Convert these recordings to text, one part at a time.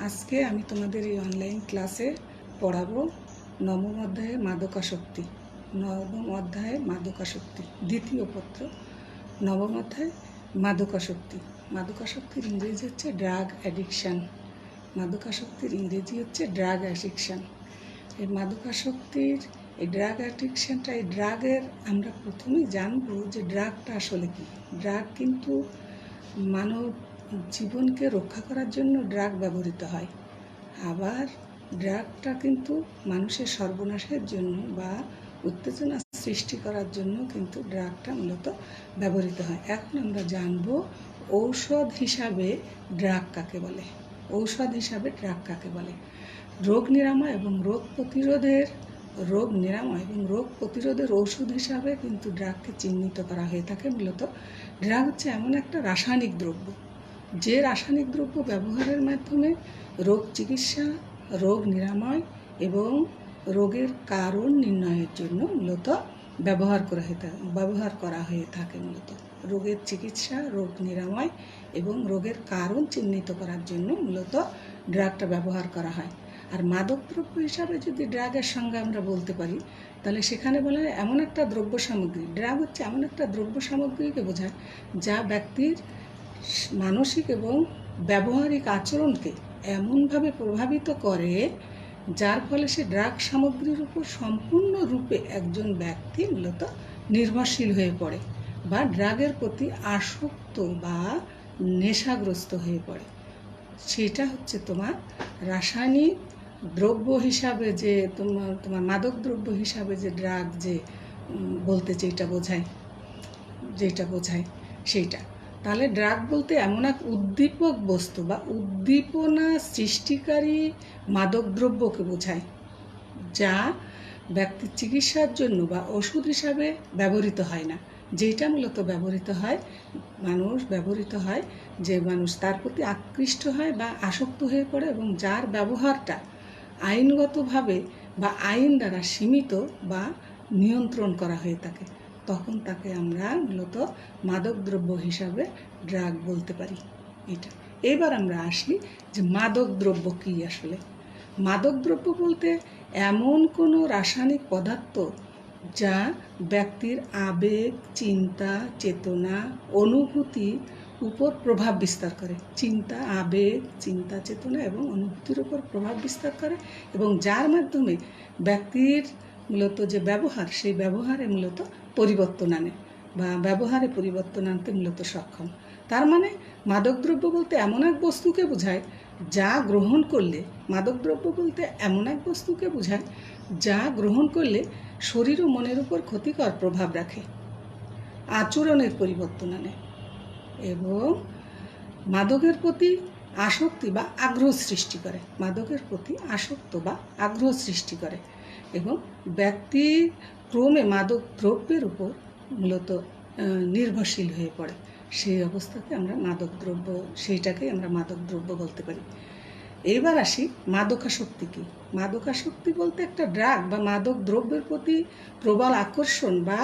আজকে আমি তোমাদের এই অনলাইন ক্লাসে পড়াবো নবম অধ্যায়ে মাদকাসক্তি। নবম অধ্যায়ে মাদকাসক্তি, দ্বিতীয় পত্র, নবম অধ্যায় মাদকাসক্তি। মাদকাসক্তির ইংরেজি হচ্ছে ড্রাগ অ্যাডিকশান। মাদকাসক্তির ইংরেজি হচ্ছে ড্রাগ অ্যাডিকশান। এই মাদকাসক্তির এই ড্রাগ অ্যাডিকশানটা, এই ড্রাগের আমরা প্রথমেই জানবো যে ড্রাগটা আসলে কি। ড্রাগ কিন্তু মানব জীবনকে রক্ষা করার জন্য ড্রাগ ব্যবহৃত হয়, আবার ড্রাগটা কিন্তু মানুষের সর্বনাশের জন্য বা উত্তেজনা সৃষ্টি করার জন্য কিন্তু ড্রাগটা মূলত ব্যবহৃত হয়। এখন আমরা জানব ঔষধ হিসাবে ড্রাগ কাকে বলে। ঔষধ হিসাবে ড্রাগ কাকে বলে? রোগ নিরাময় এবং রোগ প্রতিরোধের ঔষধ হিসাবে কিন্তু ড্রাগকে চিহ্নিত করা হয়ে থাকে। মূলত ড্রাগ হচ্ছে এমন একটা রাসায়নিক দ্রব্য, যে রাসায়নিক দ্রব্য ব্যবহারের মাধ্যমে রোগ চিকিৎসা, রোগ নিরাময় এবং রোগের কারণ নির্ণয়ের জন্য মূলত ব্যবহার করা হয়ে থাকে। মূলত রোগের চিকিৎসা, রোগ নিরাময় এবং রোগের কারণ চিহ্নিত করার জন্য মূলত ড্রাগটা ব্যবহার করা হয়। আর মাদকদ্রব্য হিসাবে যদি ড্রাগের সঙ্গে আমরা বলতে পারি, তাহলে সেখানে বলা হয় এমন একটা দ্রব্য সামগ্রী। ড্রাগ হচ্ছে এমন একটা দ্রব্য সামগ্রীকে বোঝায় যা ব্যক্তির মানসিক এবং ব্যবহারিক আচরণকে এমনভাবে প্রভাবিত করে যার ফলে সে ড্রাগ সামগ্রীর উপর সম্পূর্ণরূপে একজন ব্যক্তি মূলত নির্ভরশীল হয়ে পড়ে বা ড্রাগের প্রতি আসক্ত বা নেশাগ্রস্ত হয়ে পড়ে। সেটা হচ্ছে তোমার রাসায়নিক দ্রব্য হিসাবে যে তোমার মাদক দ্রব্য হিসাবে যে ড্রাগ যে বলতে যেটা বোঝায় সেইটা। তাহলে ড্রাগ বলতে এমন এক উদ্দীপক বস্তু বা উদ্দীপনা সৃষ্টিকারী মাদকদ্রব্যকে বোঝায় যা ব্যক্তির চিকিৎসার জন্য বা ওষুধ হিসাবে ব্যবহৃত হয় না। যেটা মূলত ব্যবহৃত হয় যে মানুষ তার প্রতি আকৃষ্ট হয় বা আসক্ত হয়ে পড়ে এবং যার ব্যবহারটা আইনগতভাবে বা আইন দ্বারা সীমিত বা নিয়ন্ত্রণ করা হয়ে থাকে, তখন তাকে আমরা মূলত মাদকদ্রব্য হিসাবে ড্রাগ বলতে পারি। এটা এবার আমরা আসি যে মাদকদ্রব্য কী আসলে। মাদকদ্রব্য বলতে এমন কোনো রাসায়নিক পদার্থ যা ব্যক্তির আবেগ, চিন্তা, চেতনা, অনুভূতি উপর প্রভাব বিস্তার করে। আবেগ, চিন্তা, চেতনা এবং অনুভূতির উপর প্রভাব বিস্তার করে এবং যার মাধ্যমে ব্যক্তির মূলত যে ব্যবহার, সেই ব্যবহারে মূলত পরিবর্তন আনে বা ব্যবহারে পরিবর্তন আনতে মূলত সক্ষম। তার মানে মাদকদ্রব্য বলতে এমন এক বস্তুকে বোঝায় যা গ্রহণ করলে শরীর ও মনের উপর ক্ষতিকর প্রভাব রাখে, আচরণের পরিবর্তন আনে এবং মাদকের প্রতি আসক্তি বা আগ্রহ সৃষ্টি করে এবং ব্যক্তি ক্রমে মাদক দ্রব্যের উপর মূলত নির্ভরশীল হয়ে পড়ে। সেই অবস্থাকে আমরা সেইটাকেই আমরা মাদকদ্রব্য বলতে পারি। এবার আসি মাদকাসক্তি কী। মাদকাসক্তি বলতে একটা ড্রাগ বা মাদক দ্রব্যের প্রতি প্রবল আকর্ষণ বা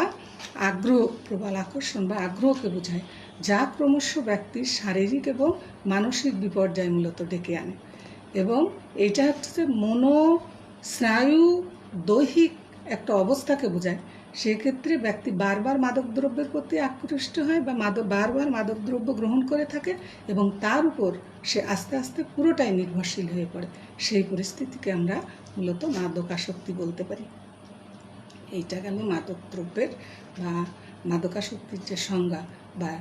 আগ্রহকে বোঝায়, যা ক্রমশ ব্যক্তির শারীরিক এবং মানসিক বিপর্যয় মূলত ডেকে আনে। এবং এটা হচ্ছে মনোস্নায়ু দৈহিক একটা অবস্থাকে বোঝায়। সেক্ষেত্রে ব্যক্তি বারবার মাদকদ্রব্যের প্রতি আকৃষ্ট হয় বা বারবার মাদকদ্রব্য গ্রহণ করে থাকে এবং তার উপর সে আস্তে আস্তে পুরোটাই নির্ভরশীল হয়ে পড়ে। সেই পরিস্থিতিকে আমরা মূলত মাদকাসক্তি বলতে পারি। এইটা গেল মাদকদ্রব্যের বা মাদকাসক্তির যে সংজ্ঞা বা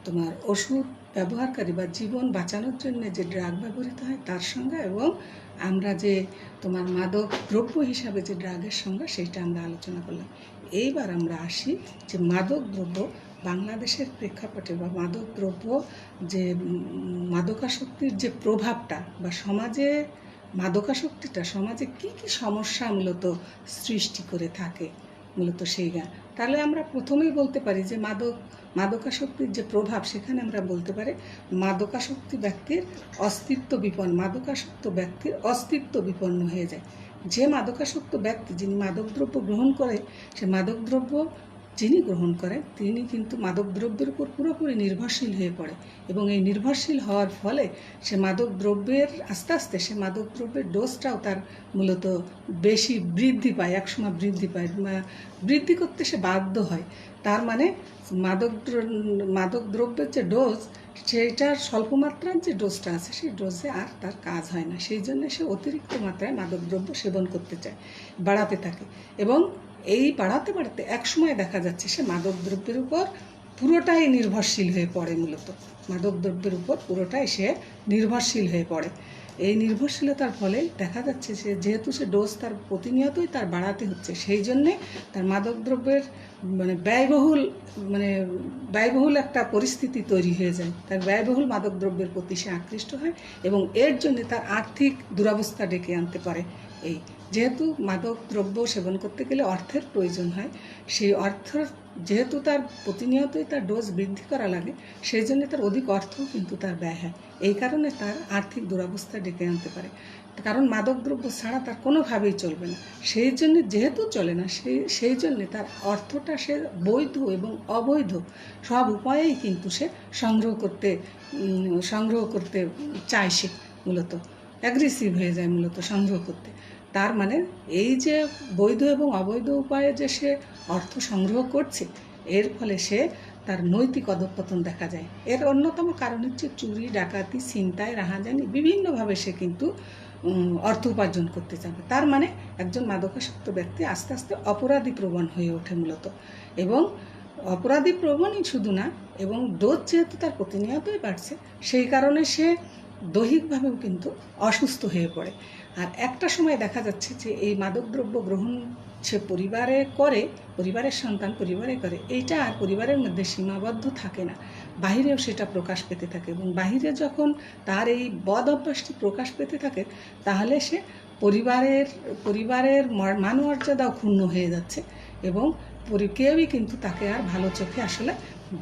তোমার ওষুধ ব্যবহারকারী বা জীবন বাঁচানোর জন্য যে ড্রাগ ব্যবহৃত হয় তার সংজ্ঞা, এবং আমরা যে তোমার মাদক দ্রব্য হিসাবে যে ড্রাগের সংজ্ঞা সেইটা আমরা আলোচনা করলাম। এইবার আমরা আসি যে মাদক দ্রব্য বাংলাদেশের প্রেক্ষাপটে বা মাদক দ্রব্য যে মাদকাসক্তির যে প্রভাবটা বা মাদকাসক্তিটা সমাজে কী কী সমস্যা মূলত সৃষ্টি করে থাকে মূলত সেই গান। তাহলে আমরা প্রথমেই বলতে পারি যে মাদকাসক্তির যে প্রভাব, সেখানে আমরা বলতে পারি মাদকাসক্ত ব্যক্তির অস্তিত্ব বিপন্ন হয়ে যায়। যে মাদকাসক্ত ব্যক্তি যিনি মাদকদ্রব্য গ্রহণ করে, সে মাদকদ্রব্য যিনি গ্রহণ করেন তিনি কিন্তু মাদকদ্রব্যের উপর পুরোপুরি নির্ভরশীল হয়ে পড়ে এবং এই নির্ভরশীল হওয়ার ফলে সে মাদকদ্রব্যের আস্তে আস্তে সে মাদকদ্রব্যের ডোজটাও তার মূলত বেশি বৃদ্ধি পায়, একসময় বৃদ্ধি পায়, বৃদ্ধি করতে সে বাধ্য হয়। তার মানে মাদকদ্রব্যের যে ডোজ সেইটার স্বল্প মাত্রার যে ডোজটা আছে সেই ডোজে আর তার কাজ হয় না, সেই জন্য সে অতিরিক্ত মাত্রায় মাদকদ্রব্য সেবন করতে চায়, বাড়াতে থাকে এবং এই বাড়াতে বাড়াতে একসময় দেখা যাচ্ছে সে মাদকদ্রব্যের উপর পুরোটাই নির্ভরশীল হয়ে পড়ে। মূলত মাদকদ্রব্যের উপর পুরোটাই সে নির্ভরশীল হয়ে পড়ে। এই নির্ভরশীলতার ফলে দেখা যাচ্ছে যে যেহেতু সে ডোজ তার প্রতিনিয়তই তার বাড়াতে হচ্ছে, সেই জন্যে তার মাদকদ্রব্যের ব্যয়বহুল একটা পরিস্থিতি তৈরি হয়ে যায়। তার ব্যয়বহুল মাদকদ্রব্যের প্রতি সে আকৃষ্ট হয় এবং এর জন্য তার আর্থিক দুরবস্থা ডেকে আনতে পারে। এই যেহেতু মাদকদ্রব্য সেবন করতে গেলে অর্থের প্রয়োজন হয়, সেই অর্থ যেহেতু তার প্রতিনিয়তই তার ডোজ বৃদ্ধি করা লাগে, সেই জন্য তার অধিক অর্থ কিন্তু তার ব্যয় হয়। এই কারণে তার আর্থিক দুরবস্থা ডেকে আনতে পারে, কারণ মাদকদ্রব্য ছাড়া তার কোনোভাবেই চলবে না। সেই জন্য যেহেতু চলে না, সেই জন্যে তার অর্থটা সে বৈধ এবং অবৈধ সব উপায়েই কিন্তু সে সংগ্রহ করতে চায়। সে মূলত অ্যাগ্রেসিভ হয়ে যায় মূলত সংগ্রহ করতে। তার মানে এই যে বৈধ এবং অবৈধ উপায়ে যে সে অর্থ সংগ্রহ করছে, এর ফলে সে তার নৈতিক অধঃপতন দেখা যায়। এর অন্যতম কারণ হচ্ছে চুরি, ডাকাতি, ছিনতাই, রাহাজানি, বিভিন্নভাবে সে কিন্তু অর্থ উপার্জন করতে চাবে। তার মানে একজন মাদকাসক্ত ব্যক্তি আস্তে আস্তে অপরাধী প্রবণ হয়ে ওঠে মূলত, এবং অপরাধী প্রবণই শুধু না, এবং ডোজ যেহেতু তার প্রতিনিয়তই বাড়ছে, সেই কারণে সে দৈহিকভাবেও কিন্তু অসুস্থ হয়ে পড়ে। আর একটা সময় দেখা যাচ্ছে যে এই মাদকদ্রব্য গ্রহণ সে পরিবারের সন্তান পরিবারে করে, এইটা আর পরিবারের মধ্যে সীমাবদ্ধ থাকে না, বাহিরেও সেটা প্রকাশ পেতে থাকে। এবং বাহিরে যখন তার এই বদ অভ্যাসটি প্রকাশ পেতে থাকে, তাহলে সে পরিবারের মান মর্যাদাও ক্ষুণ্ণ হয়ে যাচ্ছে এবং কেউই কিন্তু তাকে আর ভালো চোখে আসলে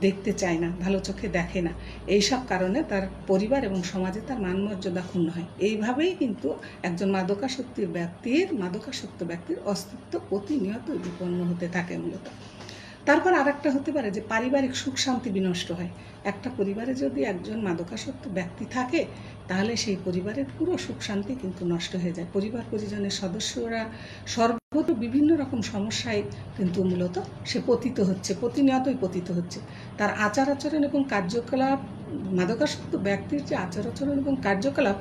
দেখতে চায় না, ভালো চোখে দেখে না। এইসব কারণে তার পরিবার এবং সমাজে তার মান মর্যাদা ক্ষুণ্ণ হয়। এইভাবেই কিন্তু একজন মাদকাসক্ত ব্যক্তির অস্তিত্ব প্রতিনিয়ত বিপন্ন হতে থাকে মূলত। তারপর আরেকটা হতে পারে যে পারিবারিক সুখ শান্তি বিনষ্ট হয়। একটা পরিবারে যদি একজন মাদকাসক্ত ব্যক্তি থাকে, তাহলে সেই পরিবারের পুরো সুখ শান্তি কিন্তু নষ্ট হয়ে যায়। পরিবার পরিজনের সদস্যরা সর্বত বিভিন্ন রকম সমস্যায় কিন্তু মূলত সে প্রতিনিয়তই পতিত হচ্ছে। তার আচার আচরণ এবং কার্যকলাপ, মাদকাসক্ত ব্যক্তির যে আচার আচরণ এবং কার্যকলাপ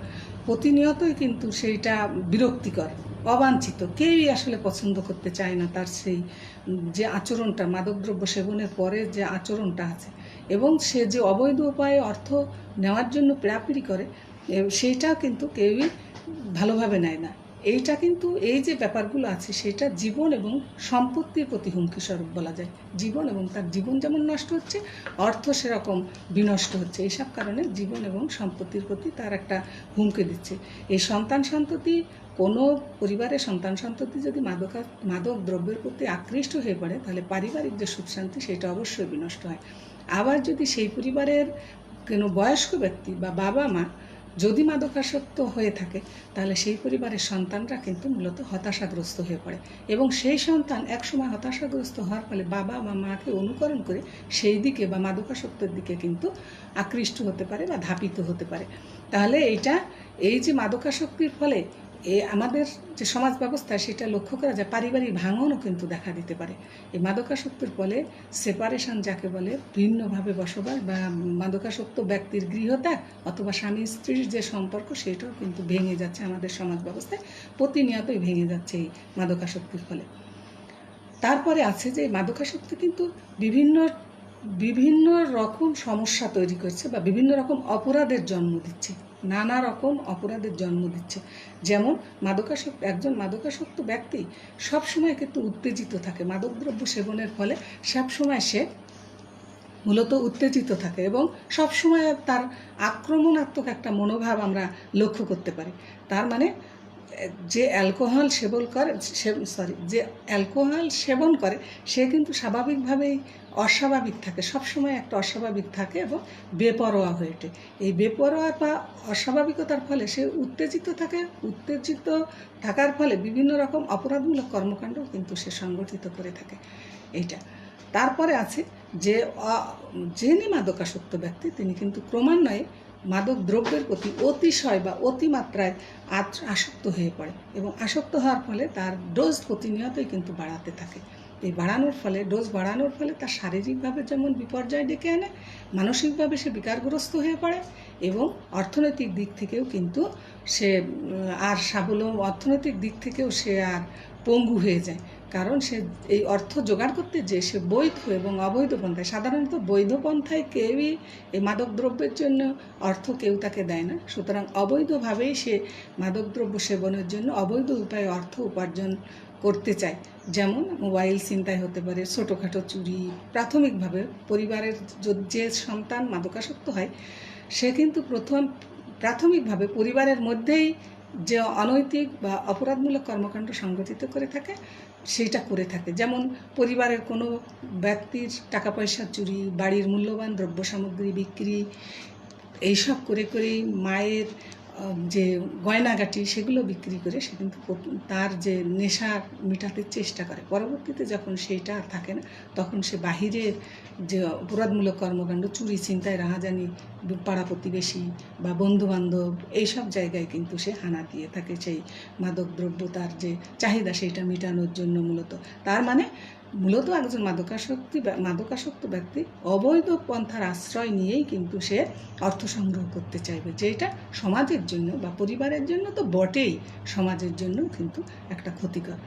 প্রতিনিয়তই কিন্তু সেইটা বিরক্তিকর, অবাঞ্ছিত, কেউই আসলে পছন্দ করতে চায় না তার সেই যে আচরণটা, মাদকদ্রব্য সেবনের পরে যে আচরণটা আছে, এবং সে যে অবৈধ উপায়ে অর্থ নেওয়ার জন্য পেরাপিরি করে, সেইটা কিন্তু কেউই ভালোভাবে নেয় না। এইটা কিন্তু এই যে ব্যাপারগুলো আছে, সেটা জীবন এবং সম্পত্তির প্রতি হুমকি স্বরূপ বলা যায়। জীবন এবং তার জীবন যেমন নষ্ট হচ্ছে, অর্থ সেরকম বিনষ্ট হচ্ছে। এইসব কারণে জীবন এবং সম্পত্তির প্রতি তার একটা হুমকি দিচ্ছে। এই কোনো পরিবারের সন্তান সন্ততি যদি মাদক দ্রব্যের প্রতি আকৃষ্ট হয়ে পড়ে, তাহলে পারিবারিক যে সুখ শান্তি সেটা অবশ্যই বিনষ্ট হয়। আবার যদি সেই পরিবারের কোনো বয়স্ক ব্যক্তি বা বাবা মা যদি মাদকাসক্ত হয়ে থাকে, তাহলে সেই পরিবারের সন্তানরা কিন্তু মূলত হতাশাগ্রস্ত হয়ে পড়ে, এবং সেই সন্তান একসময় হতাশাগ্রস্ত হওয়ার ফলে বাবা বা মাকে অনুকরণ করে সেই দিকে বা মাদকাসক্তের দিকে কিন্তু আকৃষ্ট হতে পারে বা ধাপিত হতে পারে। তাহলে এই যে মাদকাসক্তির ফলে আমাদের যে সমাজ ব্যবস্থা, সেটা লক্ষ্য করা যায় পারিবারিক ভাঙনও কিন্তু দেখা দিতে পারে। এই মাদকাসক্তির ফলে সেপারেশন যাকে বলে, ভিন্নভাবে বসবাস বা মাদকাসক্ত ব্যক্তির গৃহত্যাগ অথবা স্বামী স্ত্রীর যে সম্পর্ক, সেটাও কিন্তু ভেঙে যাচ্ছে আমাদের সমাজ ব্যবস্থায়, প্রতিনিয়তই ভেঙে যাচ্ছে এই মাদকাসক্তির ফলে। তারপরে আছে যে মাদকাসক্তি কিন্তু বিভিন্ন রকম সমস্যা তৈরি করছে বা বিভিন্ন রকম অপরাধের জন্ম দিচ্ছে, নানা রকম অপরাধের জন্ম দিচ্ছে। যেমন একজন মাদকাসক্ত ব্যক্তি সবসময় কিন্তু উত্তেজিত থাকে, মাদকদ্রব্য সেবনের ফলে সবসময় সে মূলত উত্তেজিত থাকে এবং সবসময় তার আক্রমণাত্মক একটা মনোভাব আমরা লক্ষ্য করতে পারি। তার মানে যে অ্যালকোহল সেবন করে সে কিন্তু স্বাভাবিকভাবেই অস্বাভাবিক থাকে, সবসময় একটা অস্বাভাবিক থাকে এবং বেপরোয়া হয়ে ওঠে। এই বেপরোয়া বা অস্বাভাবিকতার ফলে সে উত্তেজিত থাকার ফলে বিভিন্ন রকম অপরাধমূলক কর্মকাণ্ড কিন্তু সে সংগঠিত করে থাকে। এইটা তারপরে আছে যে যিনি মাদকাসক্ত ব্যক্তি তিনি কিন্তু ক্রমান্বয়ে মাদক দ্রব্যের প্রতি অতিশয় বা অতিমাত্রায় আসক্ত হয়ে পড়ে এবং আসক্ত হওয়ার ফলে তার ডোজ প্রতিনিয়তই কিন্তু বাড়াতে থাকে। এই বাড়ানোর ফলে ডোজ বাড়ানোর ফলে তার শারীরিকভাবে যেমন বিপর্যয় ডেকে আনে, মানসিকভাবে সে বিকারগ্রস্ত হয়ে পড়ে এবং অর্থনৈতিক দিক থেকেও কিন্তু সে আর অর্থনৈতিক দিক থেকেও সে আর পঙ্গু হয়ে যায়। কারণ সে এই অর্থ জোগাড় করতে যে সে বৈধ এবং অবৈধ পন্থায়, সাধারণত বৈধ পন্থায় কেউই এই মাদকদ্রব্যের জন্য অর্থ কেউ তাকে দেয় না, সুতরাং অবৈধভাবেই সে মাদকদ্রব্য সেবনের জন্য অবৈধ উপায়ে অর্থ উপার্জন করতে চায়। যেমন মোবাইল ছিনতাই হতে পারে, ছোটোখাটো চুরি। প্রাথমিকভাবে পরিবারের যে সন্তান মাদকাসক্ত হয় সে কিন্তু প্রাথমিকভাবে পরিবারের মধ্যেই যে অনৈতিক বা অপরাধমূলক কর্মকাণ্ড সংগঠিত করে থাকে সেইটা করে থাকে। যেমন পরিবারের কোনো ব্যক্তির টাকা পয়সা চুরি, বাড়ির মূল্যবান দ্রব্য সামগ্রী বিক্রি, এইসব করে করেই মায়ের যে গয়নাগাটি সেগুলো বিক্রি করে সে কিন্তু তার যে নেশা মেটাতে চেষ্টা করে। পরবর্তীতে যখন সেইটা আর থাকে না তখন সে বাহিরের যে অপরাধমূলক কর্মকাণ্ড, চুরি, ছিনতাই, রাহাজানি, পাড়া প্রতিবেশী বা বন্ধুবান্ধব এইসব জায়গায় কিন্তু সে হানা দিয়ে থাকে সেই মাদকদ্রব্য তার যে চাহিদা সেইটা মেটানোর জন্য। তার মানে মূলত একজন মাদকাসক্ত ব্যক্তি অবৈধ পন্থার আশ্রয় নিয়েই কিন্তু সে অর্থ সংগ্রহ করতে চাইবে, যেটা সমাজের জন্য বা পরিবারের জন্য তো বটেই, সমাজের জন্য কিন্তু একটা ক্ষতিকর।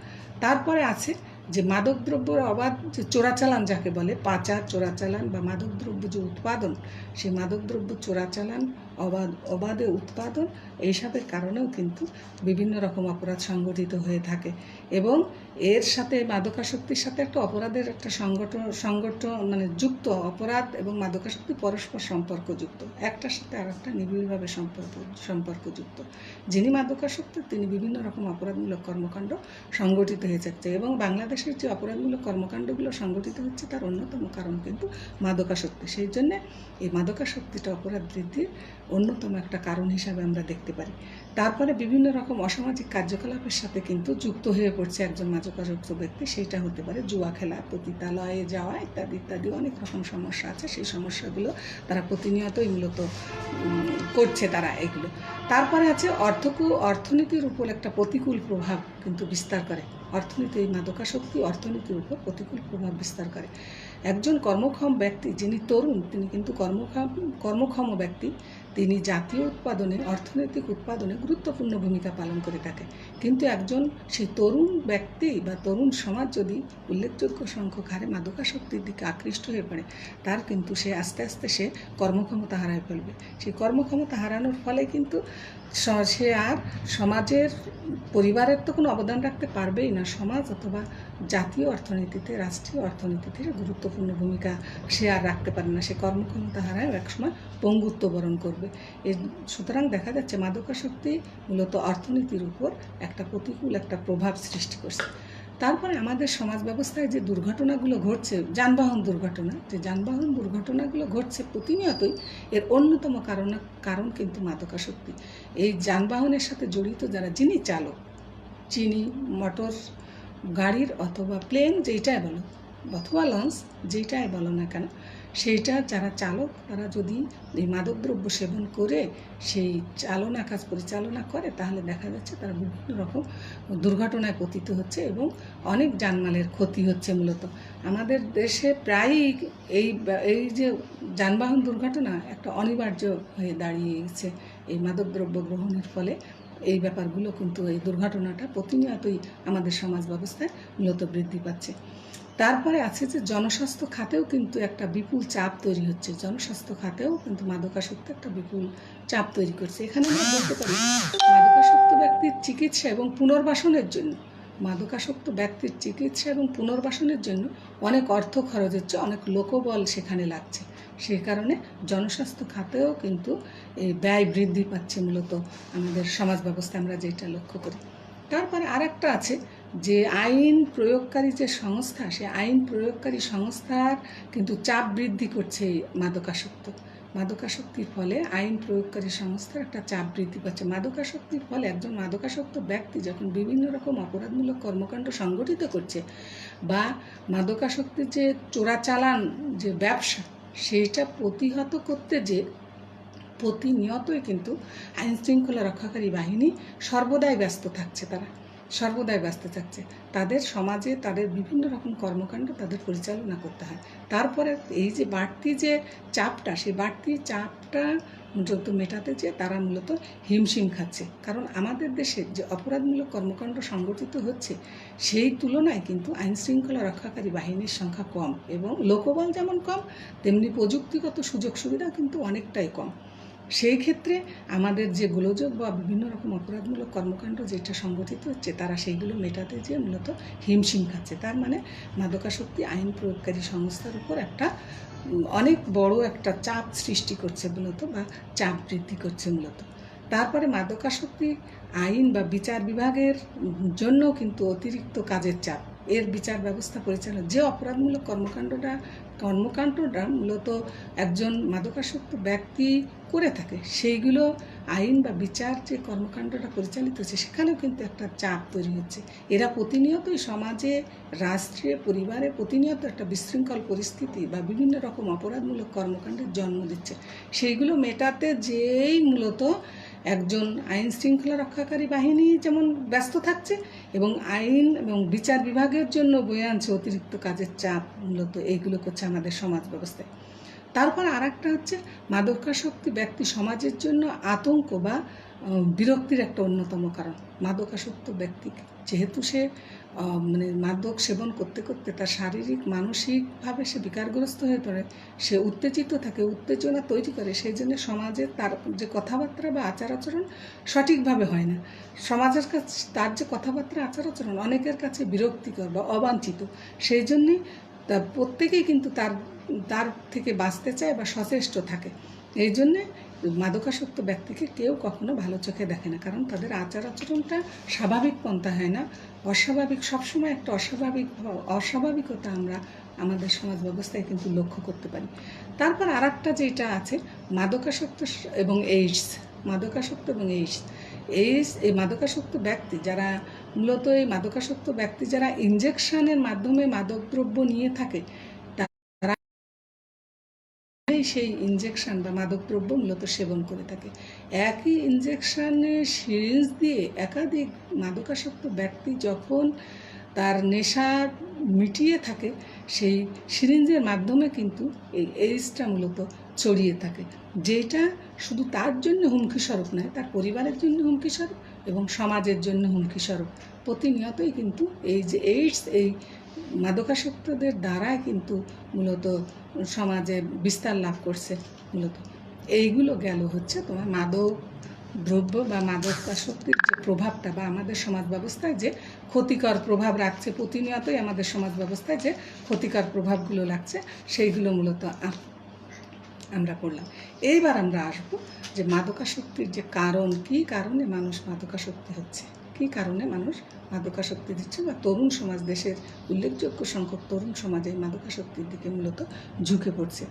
তারপরে আছে যে মাদকদ্রব্যের অবাধ যে চোরাচালান যাকে বলে, পাচার, চোরাচালান বা মাদকদ্রব্য যে উৎপাদন, সেই মাদকদ্রব্য চোরাচালান, অবাধে উৎপাদন, এইসবের কারণেও কিন্তু বিভিন্ন রকম অপরাধ সংগঠিত হয়ে থাকে এবং এর সাথে মাদকাসক্তির সাথে একটা অপরাধের একটা সংগঠন মানে যুক্ত। অপরাধ এবং মাদকাসক্তি পরস্পর সম্পর্কযুক্ত, একটার সাথে আর একটা নিবিড়ভাবে সম্পর্কযুক্ত। যিনি মাদকাসক্ত তিনি বিভিন্ন রকম অপরাধমূলক কর্মকাণ্ড সংগঠিত হয়ে যাচ্ছে এবং বাংলাদেশের যে অপরাধমূলক কর্মকাণ্ডগুলো সংগঠিত হচ্ছে তার অন্যতম কারণ কিন্তু মাদকাসক্তি। সেই জন্যে এই মাদকাসক্তিটা অপরাধ বৃদ্ধির অন্যতম একটা কারণ হিসাবে আমরা দেখতে পারি। তারপরে বিভিন্ন রকম অসামাজিক কার্যকলাপের সাথে কিন্তু যুক্ত হয়ে পড়ছে একজন মাদকাসক্ত ব্যক্তি। সেইটা হতে পারে জুয়া খেলা, পতিতালয়ে যাওয়া ইত্যাদি ইত্যাদি অনেক রকম সমস্যা আছে। সেই সমস্যাগুলো তারা প্রতিনিয়তই মূলত করছে তারা এগুলো। তারপরে আছে অর্থনীতির উপর একটা প্রতিকূল প্রভাব কিন্তু বিস্তার করে। এই মাদকাসক্তি অর্থনীতির উপর প্রতিকূল প্রভাব বিস্তার করে। একজন কর্মক্ষম ব্যক্তি যিনি তরুণ তিনি কিন্তু কর্মক্ষম ব্যক্তি, তিনি জাতীয় উৎপাদনে, অর্থনৈতিক উৎপাদনে গুরুত্বপূর্ণ ভূমিকা পালন করে থাকে। কিন্তু একজন সেই তরুণ ব্যক্তি বা তরুণ সমাজ যদি উল্লেখযোগ্য সংখ্যক হারে মাদকাসক্তির দিকে আকৃষ্ট হয়ে পড়ে, তার কিন্তু সে আস্তে আস্তে সে কর্মক্ষমতা হারায় ফেলবে। সেই কর্মক্ষমতা হারানোর ফলে কিন্তু সে আর সমাজের, পরিবারের তো কোনো অবদান রাখতে পারবেই না, সমাজ অথবা জাতীয় অর্থনীতিতে, রাষ্ট্রীয় অর্থনীতিতে গুরুত্বপূর্ণ ভূমিকা সে আর রাখতে পারে না। সে কর্মক্ষমতা হারায় একসময় পঙ্গুত্ব বরণ করবে। সুতরাং দেখা যাচ্ছে মাদকাসক্তি মূলত অর্থনীতির উপর একটা প্রতিকূল একটা প্রভাব সৃষ্টি করছে। তারপরে আমাদের সমাজ ব্যবস্থায় যে দুর্ঘটনাগুলো ঘটছে, যানবাহন দুর্ঘটনাগুলো ঘটছে প্রতিনিয়তই, এর অন্যতম কারণ কিন্তু মাদকাসক্তি। এই যানবাহনের সাথে জড়িত যিনি চালক, মোটর গাড়ির অথবা প্লেন যেইটাই বলো অথবা লঞ্চ যেইটাই বলো না কেন, সেইটা যারা চালক তারা যদি এই মাদকদ্রব্য সেবন করে সেই কাজ পরিচালনা করে তাহলে দেখা যাচ্ছে তারা বিভিন্ন রকম দুর্ঘটনায় পতিত হচ্ছে এবং অনেক জানমালের ক্ষতি হচ্ছে। মূলত আমাদের দেশে প্রায়ই এই যে যানবাহন দুর্ঘটনা একটা অনিবার্য হয়ে দাঁড়িয়ে গেছে। এই মাদকদ্রব্য গ্রহণের ফলে এই ব্যাপারগুলো কিন্তু, এই দুর্ঘটনাটা প্রতিনিয়তই আমাদের সমাজ ব্যবস্থায় মূলত বৃদ্ধি পাচ্ছে। তারপরে আছে যে জনস্বাস্থ্য খাতেও কিন্তু একটা বিপুল চাপ তৈরি হচ্ছে। জনস্বাস্থ্য খাতেও কিন্তু মাদকাসক্তি একটা বিপুল চাপ তৈরি করছে। এখানে আমরা বলতে পারি মাদকাসক্ত ব্যক্তির চিকিৎসা এবং পুনর্বাসনের জন্য অনেক অর্থ খরচ হচ্ছে, অনেক লোকবল সেখানে লাগছে। সেই কারণে জনস্বাস্থ্য খাতেও কিন্তু এই ব্যয় বৃদ্ধি পাচ্ছে মূলত আমাদের সমাজ ব্যবস্থায় আমরা যেটা লক্ষ্য করি। তারপরে আরেকটা আছে যে আইন প্রয়োগকারী যে সংস্থা, সে আইন প্রয়োগকারী সংস্থার কিন্তু চাপ বৃদ্ধি করছে মাদকাসক্ত। মাদকাসক্তির ফলে আইন প্রয়োগকারী সংস্থার একটা চাপ বৃদ্ধি পাচ্ছে। মাদকাসক্তির ফলে একজন মাদকাসক্ত ব্যক্তি যখন বিভিন্ন রকম অপরাধমূলক কর্মকাণ্ড সংগঠিত করছে বা মাদকাসক্তির যে চোরাচালান যে ব্যবসা সেইটা প্রতিহত করতে যে প্রতিনিয়তই কিন্তু আইন শৃঙ্খলা রক্ষাকারী বাহিনী সর্বদাই ব্যস্ত থাকছে। সর্বদাই ব্যস্ত থাকছে, তাদের সমাজে তাদের বিভিন্ন রকম কর্মকাণ্ড তাদের পরিচালনা করতে হয়। তারপরে এই যে বাড়তি যে চাপটা, সেই বাড়তি চাপটা যত মেটাতে যে তারা মূলত হিমশিম খাচ্ছে। কারণ আমাদের দেশে যে অপরাধমূলক কর্মকাণ্ড সংগঠিত হচ্ছে সেই তুলনায় কিন্তু আইন শৃঙ্খলা রক্ষাকারী বাহিনীর সংখ্যা কম, এবং লোকবল যেমন কম তেমনি প্রযুক্তিগত সুযোগ সুবিধা কিন্তু অনেকটাই কম। সেই ক্ষেত্রে আমাদের যে গোলযোগ বা বিভিন্ন রকম অপরাধমূলক কর্মকাণ্ড যেটা সংগঠিত হচ্ছে তারা সেইগুলো মেটাতে যে মূলত হিমশিম খাচ্ছে। তার মানে মাদকাসক্তি আইন প্রয়োগকারী সংস্থার উপর একটা অনেক বড় একটা চাপ সৃষ্টি করছে মূলত, বা চাপ বৃদ্ধি করছে মূলত। তারপরে মাদকাসক্তি আইন বা বিচার বিভাগের জন্য কিন্তু অতিরিক্ত কাজের চাপ, এর বিচার ব্যবস্থা পরিচালনা যে অপরাধমূলক কর্মকাণ্ডটা মূলত একজন মাদকাসক্ত ব্যক্তি করে থাকে, সেইগুলো আইন বা বিচার যে কর্মকাণ্ডটা পরিচালিত হচ্ছে সেখানেও কিন্তু একটা চাপ তৈরি হচ্ছে। এরা প্রতিনিয়তই সমাজে, রাষ্ট্রে, পরিবারে প্রতিনিয়ত একটা বিশৃঙ্খল পরিস্থিতি বা বিভিন্ন রকম অপরাধমূলক কর্মকাণ্ডের জন্ম দিচ্ছে। সেইগুলো মেটাতে যেই মূলত একজন আইন শৃঙ্খলা রক্ষাকারী বাহিনী যেমন ব্যস্ত থাকছে, এবং আইন এবং বিচার বিভাগের জন্য বয়ে আনছে অতিরিক্ত কাজের চাপ, মূলত এইগুলো করছে আমাদের সমাজ ব্যবস্থায়। তারপর আর একটা হচ্ছে মাদকাসক্তি ব্যক্তি সমাজের জন্য আতঙ্ক বা বিরক্তির একটা অন্যতম কারণ। মাদকাসক্ত ব্যক্তি যেহেতু সে মাদক সেবন করতে করতে তার শারীরিক মানসিকভাবে সে বিকারগ্রস্ত হয়ে পড়ে, সে উত্তেজিত থাকে, উত্তেজনা তৈরি করে, সেই জন্য সমাজে তার যে কথাবার্তা বা আচার আচরণ সঠিকভাবে হয় না। সমাজের কাছে তার যে কথাবার্তা আচার আচরণ অনেকের কাছে বিরক্তিকর বা অবাঞ্ছিত, সেই জন্যে তা প্রত্যেকেই কিন্তু তার থেকে বাঁচতে চায় বা সচেষ্ট থাকে। এই জন্যে মাদকাসক্ত ব্যক্তিকে কেউ কখনো ভালো চোখে দেখে না, কারণ তাদের আচার আচরণটা স্বাভাবিক পন্থা হয় না, অস্বাভাবিক। সবসময় একটা অস্বাভাবিকতা আমরা আমাদের সমাজ ব্যবস্থায় কিন্তু লক্ষ্য করতে পারি। তারপর আর একটা যেটা আছে মাদকাসক্ত এবং এইডস। এই মাদকাসক্ত ব্যক্তি যারা মূলত এই মাদকাসক্ত ব্যক্তি যারা ইনজেকশনের মাধ্যমে মাদকদ্রব্য নিয়ে থাকে, সেই ইনজেকশন বা মাদকদ্রব্য মূলত সেবন করে থাকে। একই ইনজেকশনে সিরিঞ্জ দিয়ে একাধিক মাদকাসক্ত ব্যক্তি যখন তার নেশা মিটিয়ে থাকে, সেই সিরিঞ্জের মাধ্যমে কিন্তু এই এইডসটা মূলত ছড়িয়ে থাকে, যেটা শুধু তার জন্য হুমকিস্বরূপ নয়, তার পরিবারের জন্য হুমকিস্বরূপ এবং সমাজের জন্য হুমকিস্বরূপ। প্রতিনিয়তই কিন্তু এই যে এইডস এই মাদকাসক্তদের দ্বারাই কিন্তু মূলত সমাজে বিস্তার লাভ করছে। মূলত এইগুলো গেল হচ্ছে তোমার মাদক দ্রব্য বা মাদকাসক্তির যে প্রভাবটা বা আমাদের সমাজ ব্যবস্থায় যে ক্ষতিকর প্রভাব রাখছে, প্রতিনিয়তই আমাদের সমাজ ব্যবস্থায় যে ক্ষতিকর প্রভাবগুলো লাগছে সেইগুলো মূলত আমরা পড়লাম। এইবার আমরা আসবো যে মাদকাসক্তির যে কারণ, কী কারণে মানুষ মাদকাসক্তি হচ্ছে, কী কারণে মানুষ মাদকাসক্তি দিচ্ছে, বা তরুণ সমাজ, দেশের উল্লেখযোগ্য সংখ্যক তরুণ সমাজ এই মাদকাসক্তির দিকে মূলত ঝুঁকে পড়ছে।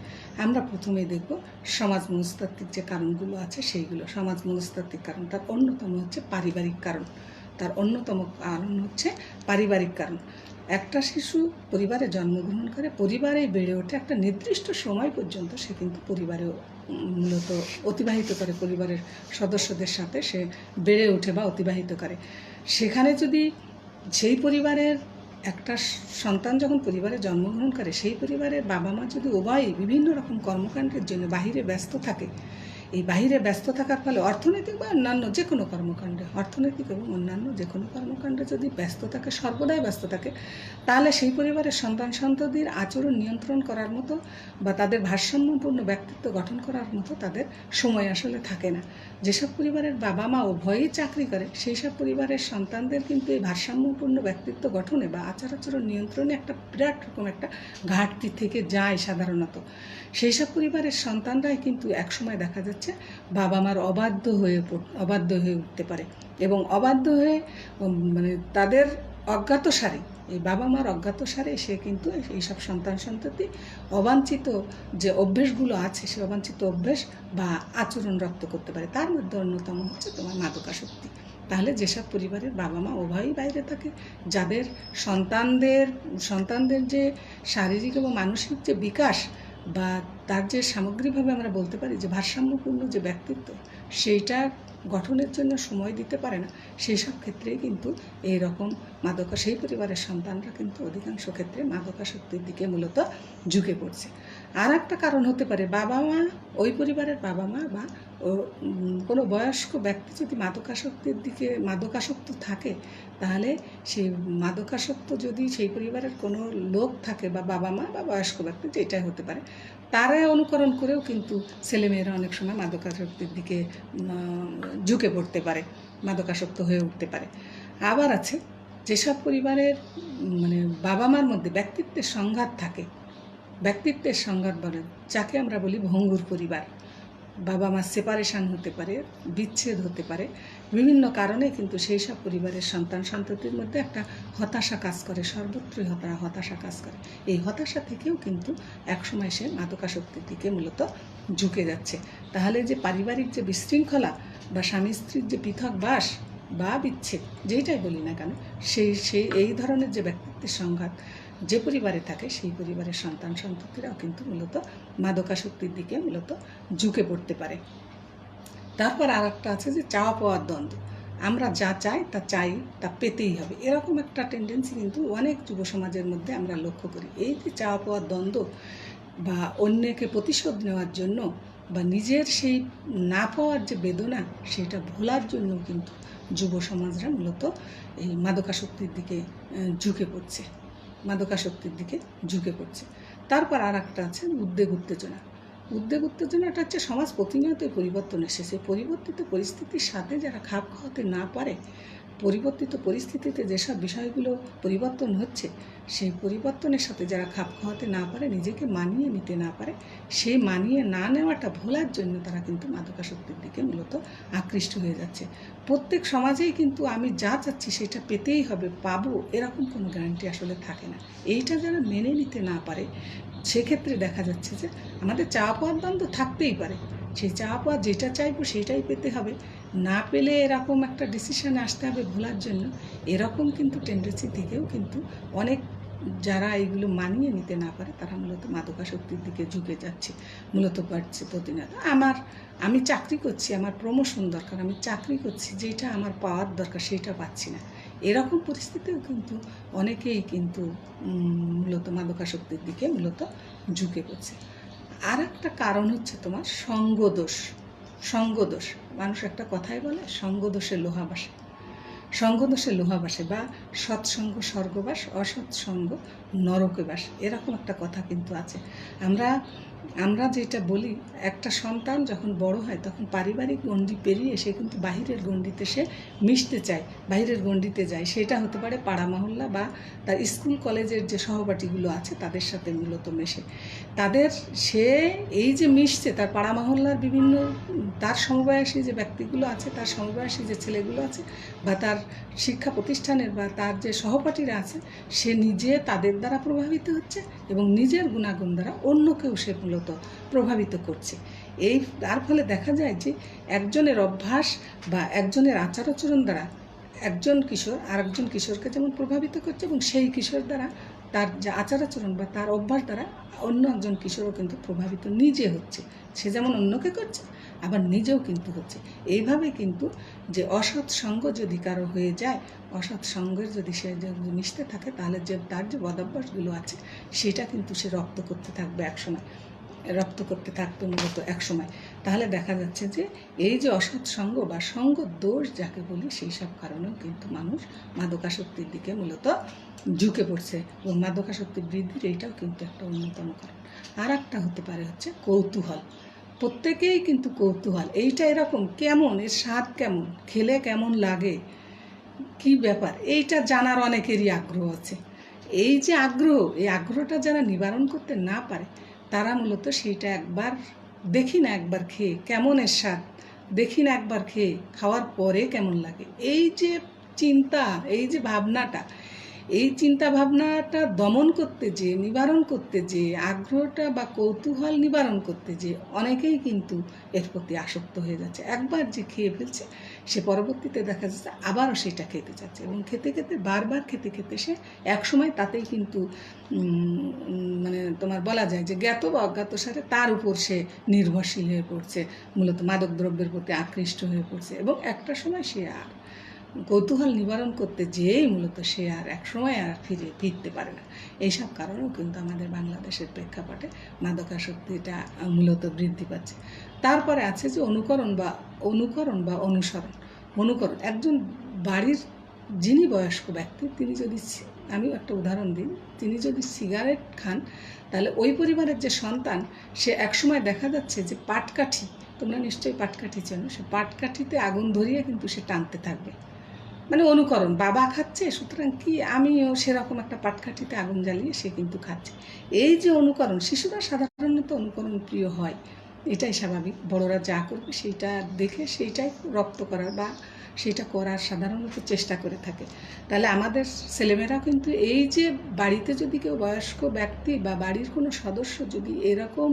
আমরা প্রথমেই দেখব সমাজ মনস্তাত্ত্বিক যে কারণগুলো আছে সেইগুলো। সমাজ মনস্তাত্ত্বিক কারণ, তার অন্যতম হচ্ছে পারিবারিক কারণ। পারিবারিক কারণ। একটা শিশু পরিবারে জন্মগ্রহণ করে, পরিবারে বেড়ে ওঠে, একটা নির্দিষ্ট সময় পর্যন্ত সে কিন্তু পরিবারে মূলত অতিবাহিত করে, পরিবারের সদস্যদের সাথে সে বেড়ে ওঠে বা অতিবাহিত করে। সেখানে যদি সেই পরিবারের একটা সন্তান যখন পরিবারে জন্মগ্রহণ করে, সেই পরিবারের বাবা মা যদি উভয়ই বিভিন্ন রকম কর্মকাণ্ডের জন্য বাহিরে ব্যস্ত থাকে, এই বাহিরে ব্যস্ত থাকার ফলে অর্থনৈতিক বা অন্যান্য যে কোনো কর্মকাণ্ডে যদি ব্যস্ত থাকে, সর্বদাই ব্যস্ত থাকে, তাহলে সেই পরিবারের সন্তানদের আচরণ নিয়ন্ত্রণ করার মতো বা তাদের ভারসাম্যপূর্ণ ব্যক্তিত্ব গঠন করার মতো তাদের সময় আসলে থাকে না। যেসব পরিবারের বাবা মা উভয়ই চাকরি করে, সেই সব পরিবারের সন্তানদের কিন্তু এই ভারসাম্যপূর্ণ ব্যক্তিত্ব গঠনে বা আচার আচরণ নিয়ন্ত্রণে একটা বিরাট রকম একটা ঘাটতি থেকে যায় সাধারণত। সেই সব পরিবারের সন্তানরাই কিন্তু একসময় দেখা যাচ্ছে বাবা মার অবাধ্য হয়ে উঠতে পারে, এবং অবাধ্য হয়ে তাদের অজ্ঞাতসারে, এই বাবা মার অজ্ঞাতসারে সে কিন্তু এইসব সন্তান সন্ততি অবাঞ্ছিত যে অভ্যেসগুলো আছে সে অবাঞ্ছিত অভ্যেস বা আচরণ রপ্ত করতে পারে। তার মধ্যে অন্যতম হচ্ছে তোমার মাদকাসক্তি। তাহলে যেসব পরিবারের বাবা মা উভয়ই বাইরে থাকে, যাদের সন্তানদের যে শারীরিক এবং মানসিক যে বিকাশ বা তার যে সামগ্রিকভাবে আমরা বলতে পারি যে ভারসাম্যপূর্ণ যে ব্যক্তিত্ব সেইটা গঠনের জন্য সময় দিতে পারে না, সেই সব ক্ষেত্রেই কিন্তু এইরকম সেই পরিবারের সন্তানরা কিন্তু অধিকাংশ ক্ষেত্রে মাদকাসক্তির দিকে মূলত ঝুঁকে পড়ছে। আর একটা কারণ হতে পারে বাবা মা, ওই পরিবারের বাবা মা বা কোনো বয়স্ক ব্যক্তি যদি মাদকাসক্ত থাকে, তাহলে সেই মাদকাসক্ত যদি সেই পরিবারের কোনো লোক থাকে বা বাবা মা বা বয়স্ক ব্যক্তি যেটাই হতে পারে, তারা অনুকরণ করেও কিন্তু ছেলেমেয়েরা অনেক সময় মাদকাসক্তির দিকে ঝুঁকে পড়তে পারে, মাদকাসক্ত হয়ে উঠতে পারে। আবার আছে যেসব পরিবারের বাবা মার মধ্যে ব্যক্তিত্বের সংঘাত বলে, যাকে আমরা বলি ভঙ্গুর পরিবার। বাবা মা সেপারেশন হতে পারে, বিচ্ছেদ হতে পারে, বিভিন্ন কারণে কিন্তু সেই সব পরিবারের সন্তান সন্ততির মধ্যে একটা হতাশা কাজ করে, সর্বত্রই হতাশা কাজ করে। এই হতাশা থেকেও কিন্তু একসময় সে মাদকাসক্তির দিকে মূলত ঝুঁকে যাচ্ছে। তাহলে যে পারিবারিক যে বিশৃঙ্খলা বা স্বামী স্ত্রীর যে পৃথক বাস বা বিচ্ছেদ যেইটাই বলি না কেন, এই ধরনের যে ব্যক্তিত্বের সংঘাত যে পরিবারে থাকে, সেই পরিবারের সন্তান সন্ততিরাও কিন্তু মূলত মাদকাসক্তির দিকে মূলত ঝুঁকে পড়তে পারে। তারপর আর একটা আছে যে চাওয়া পাওয়ার দ্বন্দ্ব। আমরা যা চাই তা পেতেই হবে, এরকম একটা টেন্ডেন্সি কিন্তু অনেক যুব সমাজের মধ্যে আমরা লক্ষ্য করি। এই যে চাওয়া পাওয়ার দ্বন্দ্ব বা অন্যকে প্রতিশোধ নেওয়ার জন্য বা নিজের সেই না পাওয়ার যে বেদনা সেটা ভোলার জন্য কিন্তু যুব সমাজরা মূলত এই মাদকাসক্তির দিকে ঝুঁকে পড়ছে। তারপর আর একটা আছে উদ্বেগ উত্তেজনাটা হচ্ছে সমাজ প্রতিনিয়ত পরিবর্তন এসেছে। পরিবর্তিত পরিস্থিতির সাথে যারা খাপ খাওয়াতে না পারে, পরিবর্তিত পরিস্থিতিতে যেসব বিষয়গুলো পরিবর্তন হচ্ছে সেই পরিবর্তনের সাথে যারা খাপ খাওয়াতে না পারে, নিজেকে মানিয়ে নিতে না পারে, সেই মানিয়ে না নেওয়াটা ভোলার জন্য তারা কিন্তু মাদকাসক্তির দিকে মূলত আকৃষ্ট হয়ে যাচ্ছে। প্রত্যেক সমাজেই কিন্তু আমি যা চাচ্ছি সেটা পেতেই হবে, পাবো, এরকম কোনো গ্যারান্টি আসলে থাকে না। এইটা যারা মেনে নিতে না পারে, সেক্ষেত্রে দেখা যাচ্ছে যে আমাদের চাওয়া পাওয়ার দ্বন্দ্ব থাকতেই পারে। সেই চাওয়া পাওয়া যেটা চাইবো সেটাই পেতে হবে, না পেলে এরকম একটা ডিসিশানে আসতে হবে ভোলার জন্য। এরকম কিন্তু টেন্ডেন্সি থেকেও কিন্তু অনেক যারা এইগুলো মানিয়ে নিতে না পারে তারা মূলত মাদকাসক্তির দিকে ঝুঁকে যাচ্ছে, মূলত পারছে প্রতিনিয়ত। আমি চাকরি করছি, আমার প্রমোশন দরকার, আমি চাকরি করছি, যেটা আমার পাওয়ার দরকার সেটা পাচ্ছি না, এরকম পরিস্থিতিও কিন্তু অনেকেই কিন্তু মূলত মাদকাসক্তির দিকে মূলত ঝুঁকে পড়ছে। আর একটা কারণ হচ্ছে তোমার সঙ্গদোষ। মানুষ একটা কথাই বলে সঙ্গদোষে লোহা বাসে বা সৎসঙ্গ স্বর্গবাস, অসৎসঙ্গ নরকে বাস, এরকম একটা কথা কিন্তু আছে। আমরা যেটা বলি, একটা সন্তান যখন বড় হয় তখন পারিবারিক গণ্ডি পেরিয়ে সে কিন্তু বাহিরের গণ্ডিতে সে মিশতে চায়, বাহিরের গণ্ডিতে যায়। সেটা হতে পারে পাড়া মহল্লা বা তার স্কুল কলেজের যে সহপাঠীগুলো আছে তাদের সাথে মূলত মেশে। সে এই যে মিশছে, তার পাড়া মহল্লার বিভিন্ন তার সমবয়সী যে ব্যক্তিগুলো আছে, তার সমবয়সী যে ছেলেগুলো আছে বা তার শিক্ষা প্রতিষ্ঠানের বা তার যে সহপাঠীরা আছে, সে নিজে তাদের দ্বারা প্রভাবিত হচ্ছে এবং নিজের গুণাগুণ দ্বারা অন্যকেও সে মূলত প্রভাবিত করছে। তার ফলে দেখা যায় যে একজনের অভ্যাস বা একজনের আচার আচরণ দ্বারা একজন কিশোর আরেকজন কিশোরকে যেমন প্রভাবিত করছে, এবং সেই কিশোর দ্বারা তার যে আচার আচরণ বা তার অভ্যাস দ্বারা অন্য একজন কিশোরও কিন্তু প্রভাবিত নিজে হচ্ছে। সে যেমন অন্যকে করছে আবার নিজেও কিন্তু হচ্ছে। এইভাবে কিন্তু যে অসৎ সঙ্গ যদি কারো হয়ে যায়, অসৎ সঙ্গের যদি সে মিশতে থাকে, তাহলে তার যে বদাভ্যাসগুলো আছে সেটা কিন্তু সে রপ্ত করতে থাকতো মূলত একসময়। তাহলে দেখা যাচ্ছে যে এই যে অসৎ সঙ্গ বা সঙ্গ দোষ যাকে বলি, সেই সব কারণেও কিন্তু মানুষ মাদকাসক্তির দিকে মূলত ঝুঁকে পড়ছে, এবং মাদকাসক্তি বৃদ্ধির এইটাও কিন্তু একটা অন্যতম কারণ। আর একটা হতে পারে হচ্ছে কৌতূহল। প্রত্যেকেই কিন্তু কৌতূহল, এইটা এরকম কেমন, এর স্বাদ কেমন, খেলে কেমন লাগে, কি ব্যাপার, এইটা জানার অনেকেরই আগ্রহ আছে। এই যে আগ্রহ, এই আগ্রহটা যারা নিবারণ করতে না পারে, তারা মূলত সেইটা একবার দেখি না একবার খেয়ে কেমন এর স্বাদ, দেখি না একবার খেয়ে খাওয়ার পরে কেমন লাগে, এই যে চিন্তা, এই যে ভাবনাটা, এই চিন্তা ভাবনাটা দমন করতে যে, নিবারণ করতে যে, আগ্রহটা বা কৌতূহল নিবারণ করতে যে অনেকেই কিন্তু এর প্রতি আসক্ত হয়ে যাচ্ছে। একবার যে খেয়ে ফেলছে, সে পরবর্তীতে দেখা যাচ্ছে আবারও সেটা খেতে চাচ্ছে, এবং খেতে খেতে বারবার খেতে খেতে সে একসময় তাতেই কিন্তু মানে তোমার বলা যায় যে জ্ঞাত বা অজ্ঞাত সারে তার উপর সে নির্ভরশীল হয়ে পড়ছে, মূলত মাদকদ্রব্যের প্রতি আকৃষ্ট হয়ে পড়ছে, এবং একটা সময় সে আর কৌতূহল নিবারণ করতে যেয়েই মূলত সে আর একসময় আর ফিরতে পারে না। এইসব কারণেও কিন্তু আমাদের বাংলাদেশের প্রেক্ষাপটে মাদকাসক্তিটা মূলত বৃদ্ধি পাচ্ছে। তারপরে আছে যে অনুকরণ বা অনুকরণ একজন বাড়ির যিনি বয়স্ক ব্যক্তি, তিনি যদি, আমি একটা উদাহরণ দিই, তিনি যদি সিগারেট খান, তাহলে ওই পরিবারের যে সন্তান, সে একসময় দেখা যাচ্ছে যে পাটকাঠি, তোমরা নিশ্চয়ই পাটকাঠি চেনো, সে পাটকাঠিতে আগুন ধরিয়ে কিন্তু সে টানতে থাকবে। মানে অনুকরণ, বাবা খাচ্ছে সুতরাং কি আমিও সেরকম একটা পাটকাঠিতে আগুন জ্বালিয়ে সে কিন্তু খাচ্ছে। এই যে অনুকরণ, শিশুরা সাধারণত অনুকরণ প্রিয় হয়, এটাই স্বাভাবিক। বড়রা যা করবে সেইটা দেখে সেইটাই রপ্ত করার বা সেইটা করার সাধারণত চেষ্টা করে থাকে। তাহলে আমাদের ছেলেমেয়েরাও কিন্তু এই যে বাড়িতে যদি কেউ বয়স্ক ব্যক্তি বা বাড়ির কোনো সদস্য যদি এরকম